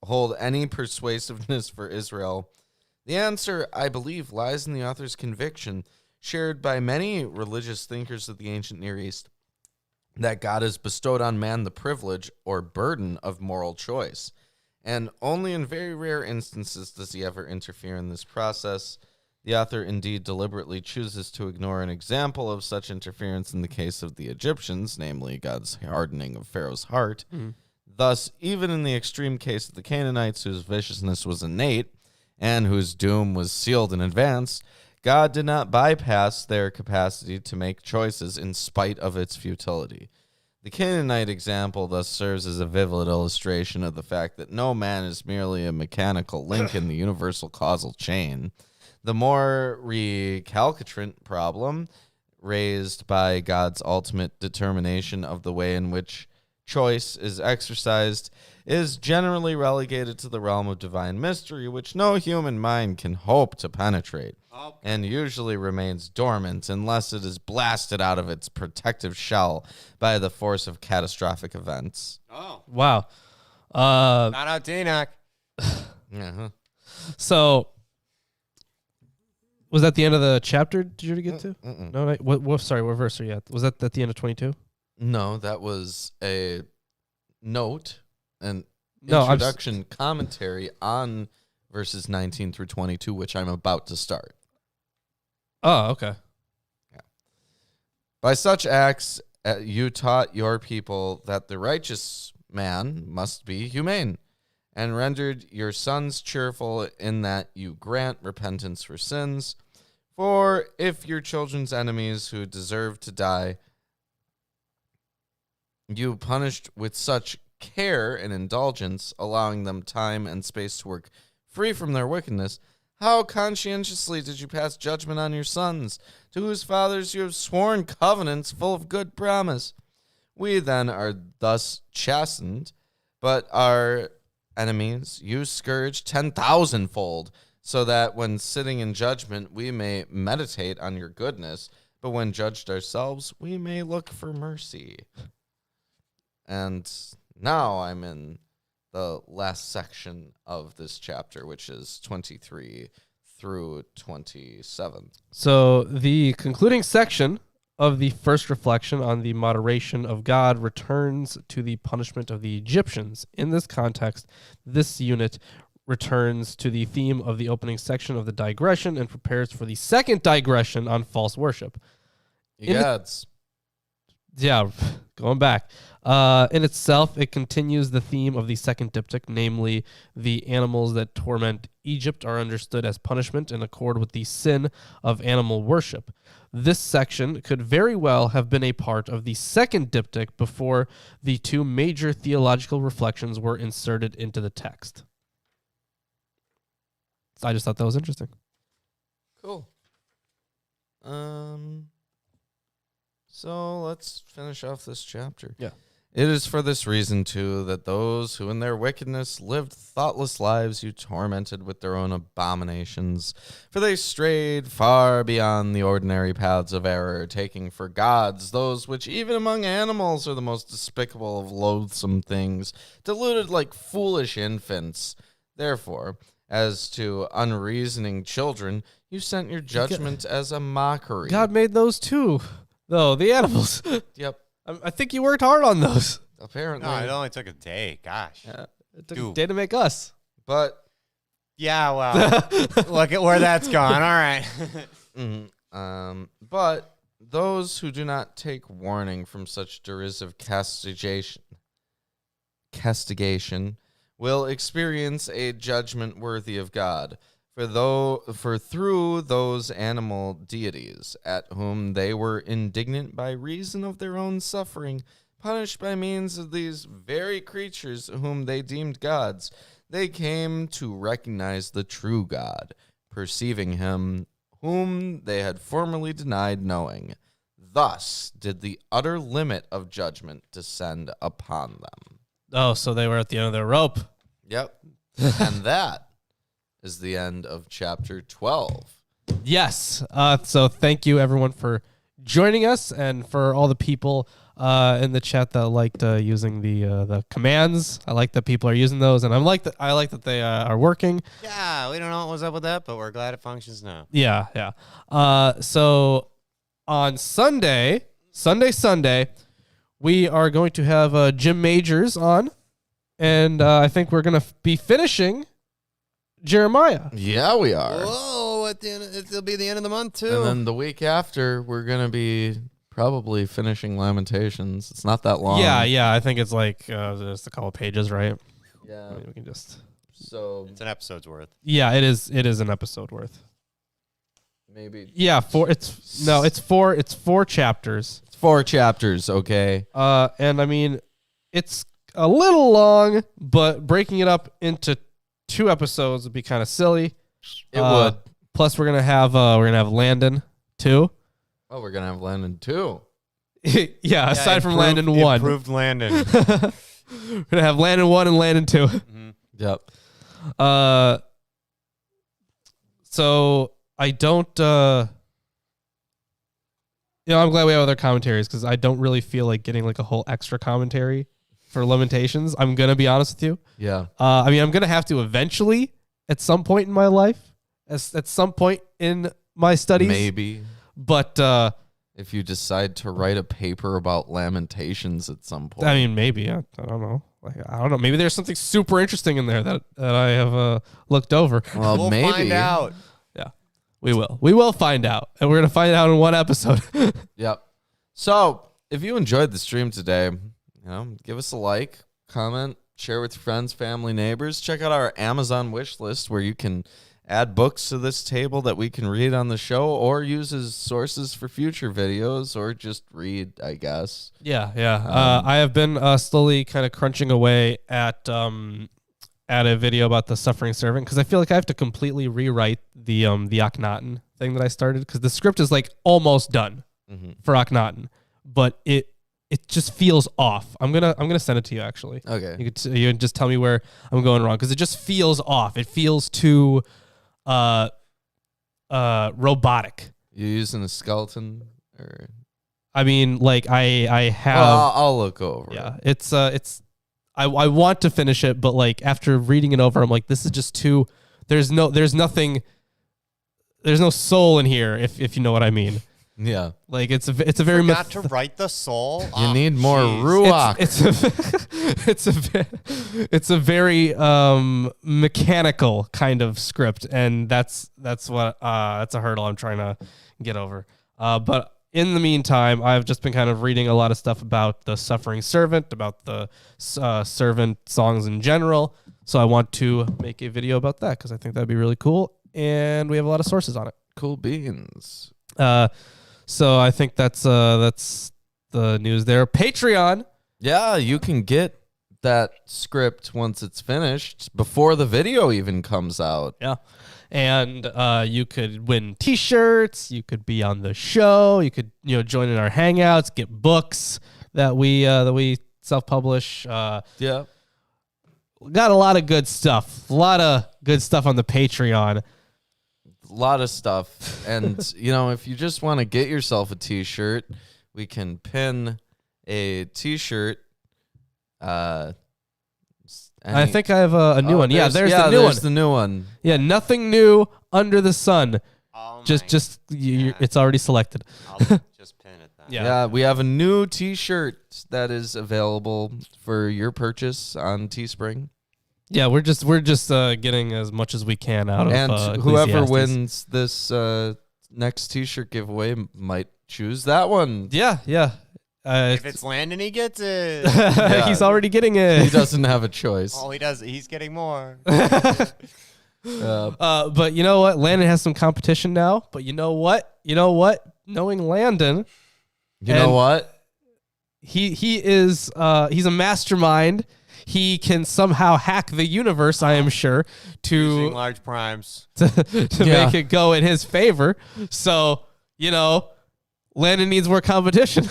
hold any persuasiveness for Israel? The answer, I believe, lies in the author's conviction, shared by many religious thinkers of the ancient Near East, that God has bestowed on man the privilege or burden of moral choice. And only in very rare instances does he ever interfere in this process. The author indeed deliberately chooses to ignore an example of such interference in the case of the Egyptians, namely God's hardening of Pharaoh's heart. Thus, even in the extreme case of the Canaanites, whose viciousness was innate and whose doom was sealed in advance, God did not bypass their capacity to make choices in spite of its futility. The Canaanite example thus serves as a vivid illustration of the fact that no man is merely a mechanical link in the universal causal chain. The more recalcitrant problem raised by God's ultimate determination of the way in which choice is exercised is generally relegated to the realm of divine mystery, which no human mind can hope to penetrate, and usually remains dormant unless it is blasted out of its protective shell by the force of catastrophic events. Oh. Wow. Not out Enoch. Uh-huh. So, was that the end of the chapter? Did you get to? No, sorry, what verse are you at? Was that at the end of 22? No, that was a note, an No, introduction commentary on verses 19 through 22, which I'm about to start. Oh, okay. By such acts, you taught your people that the righteous man must be humane, and rendered your sons cheerful in that you grant repentance for sins. For if your children's enemies who deserve to die you punished with such care and indulgence, allowing them time and space to work free from their wickedness, how conscientiously did you pass judgment on your sons, to whose fathers you have sworn covenants full of good promise? We then are thus chastened, but our enemies you scourge 10,000-fold, so that when sitting in judgment we may meditate on your goodness, but when judged ourselves we may look for mercy. And now I'm in the last section of this chapter, which is 23 through 27. So the concluding section of the first reflection on the moderation of God returns to the punishment of the Egyptians. In this context, this unit returns to the theme of the opening section of the digression and prepares for the second digression on false worship. Yeah, going back. In itself, it continues the theme of the second diptych, namely, the animals that torment Egypt are understood as punishment in accord with the sin of animal worship. This section could very well have been a part of the second diptych before the two major theological reflections were inserted into the text. I just thought that was interesting. Cool. So let's finish off this chapter. Yeah. It is for this reason, too, that those who in their wickedness lived thoughtless lives you tormented with their own abominations, for they strayed far beyond the ordinary paths of error, taking for gods those which even among animals are the most despicable of loathsome things, deluded like foolish infants. Therefore, as to unreasoning children, you sent your judgment as a mockery. God made those too, though, the animals. Yep. I think you worked hard on those. Apparently. No, it only took a day. Gosh. Yeah. It took a Dude. day to make us. But Yeah, well, look at where that's gone. All right. but those who do not take warning from such derisive castigation will experience a judgment worthy of God. For through those animal deities, at whom they were indignant by reason of their own suffering, punished by means of these very creatures whom they deemed gods, they came to recognize the true God, perceiving him whom they had formerly denied knowing. Thus did the utter limit of judgment descend upon them. Oh, so they were at the end of their rope. Yep. And that is the end of chapter 12. Yes. So thank you everyone for joining us, and for all the people in the chat that liked using the commands. I like that people are using those, and I like that they are working. Yeah, we don't know what was up with that, but we're glad it functions now. Yeah. So on Sunday, we are going to have Jim Majors on, and I think we're going to be finishing Jeremiah. Yeah, we are. Whoa, at the end, it'll be the end of the month, too. And then the week after, we're going to be probably finishing Lamentations. It's not that long. Yeah. I think it's like just a couple pages, right? Yeah. I mean, we can just. So it's an episode's worth. Yeah, it is. It is an episode worth. maybe. Yeah, it's 4 chapters. It's 4 chapters, okay. And I mean, it's a little long, but breaking it up into 2 episodes would be kind of silly. It would. Plus, we're gonna have Landon too. Oh, we're gonna have Landon too. Yeah, aside from Landon 1. Improved Landon. We're gonna have Landon 1 and Landon 2. Mm-hmm. Yep. So I don't. I'm glad we have other commentaries, because I don't really feel like getting like a whole extra commentary for Lamentations. I'm gonna be honest with you. Yeah. I mean, I'm gonna have to eventually, at some point in my life, at some point in my studies. Maybe. But if you decide to write a paper about Lamentations at some point. I mean, maybe. I don't know. I don't know. Maybe there's something super interesting in there that I have looked over. Well, we'll maybe. find out. Yeah, we will. We will find out, and we're gonna find out in one episode. Yep. So, if you enjoyed the stream today, give us a like, comment, share with your friends, family, neighbors. Check out our Amazon wish list, where you can add books to this table that we can read on the show, or use as sources for future videos, or just read, I guess. Yeah. I have been slowly kind of crunching away at a video about the suffering servant, because I feel like I have to completely rewrite the Akhenaten thing that I started, because the script is like almost done for Akhenaten, but it just feels off. I'm gonna send it to you, actually. Okay. You can just tell me where I'm going wrong, because it just feels off. It feels too robotic. You using a skeleton, or? I mean, like I have. Well, I'll look over. Yeah, it's. I want to finish it, but like after reading it over, I'm like, this is just too. There's nothing. There's no soul in here, if you know what I mean. Yeah. Like it's a very. Forgot to write the soul. You need more ruach. It's a very mechanical kind of script, and that's a hurdle I'm trying to get over. But in the meantime, I've just been kind of reading a lot of stuff about the suffering servant, about the servant songs in general. So I want to make a video about that, because I think that'd be really cool, and we have a lot of sources on it. Cool beans. So I think that's the news there. Patreon. Yeah, you can get that script once it's finished, before the video even comes out. Yeah. And you could win T-shirts. You could be on the show. You could join in our hangouts, get books that we self-publish. Yeah. Got a lot of good stuff. A lot of good stuff on the Patreon. A lot of stuff. And, if you just want to get yourself a T-shirt, we can pin a T-shirt. I think I have a new one. Yeah, there's the new one. There's the new one. Yeah, nothing new under the sun. Oh It's already selected. I'll just pin it then. Yeah, we have a new T-shirt that is available for your purchase on Teespring. Yeah, we're just getting as much as we can out of And whoever Ecclesiastes. wins this next T-shirt giveaway might choose that one. Yeah. If it's Landon, he gets it. He's already getting it. He doesn't have a choice. Oh, he does. He's getting more. But you know what? Landon has some competition now. But you know what? Knowing Landon, You know what? he is he's a mastermind. He can somehow hack the universe, I am sure, Using to large primes. make it go in his favor. So, Landon needs more competition.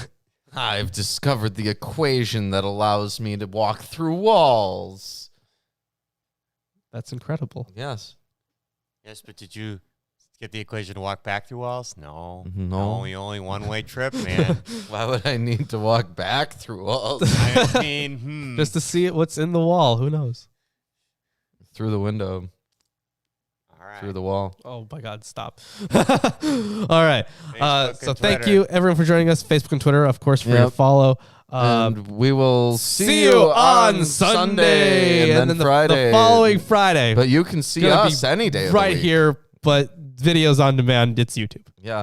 I've discovered the equation that allows me to walk through walls. That's incredible. Yes. Yes, but did you get the equation to walk back through walls? No. No. Only one-way trip, man. Why would I need to walk back through walls? I mean, Just to see what's in the wall. Who knows? Through the window, All right. through the wall. Oh my God! Stop. All right. Facebook So and thank Twitter. you everyone for joining us. Facebook and Twitter, of course, for your Yep. follow. And we will See you on Sunday, and then Friday. the following Friday. But you can see Gonna us be any day of right the week. here, but videos on demand. It's YouTube. Yeah.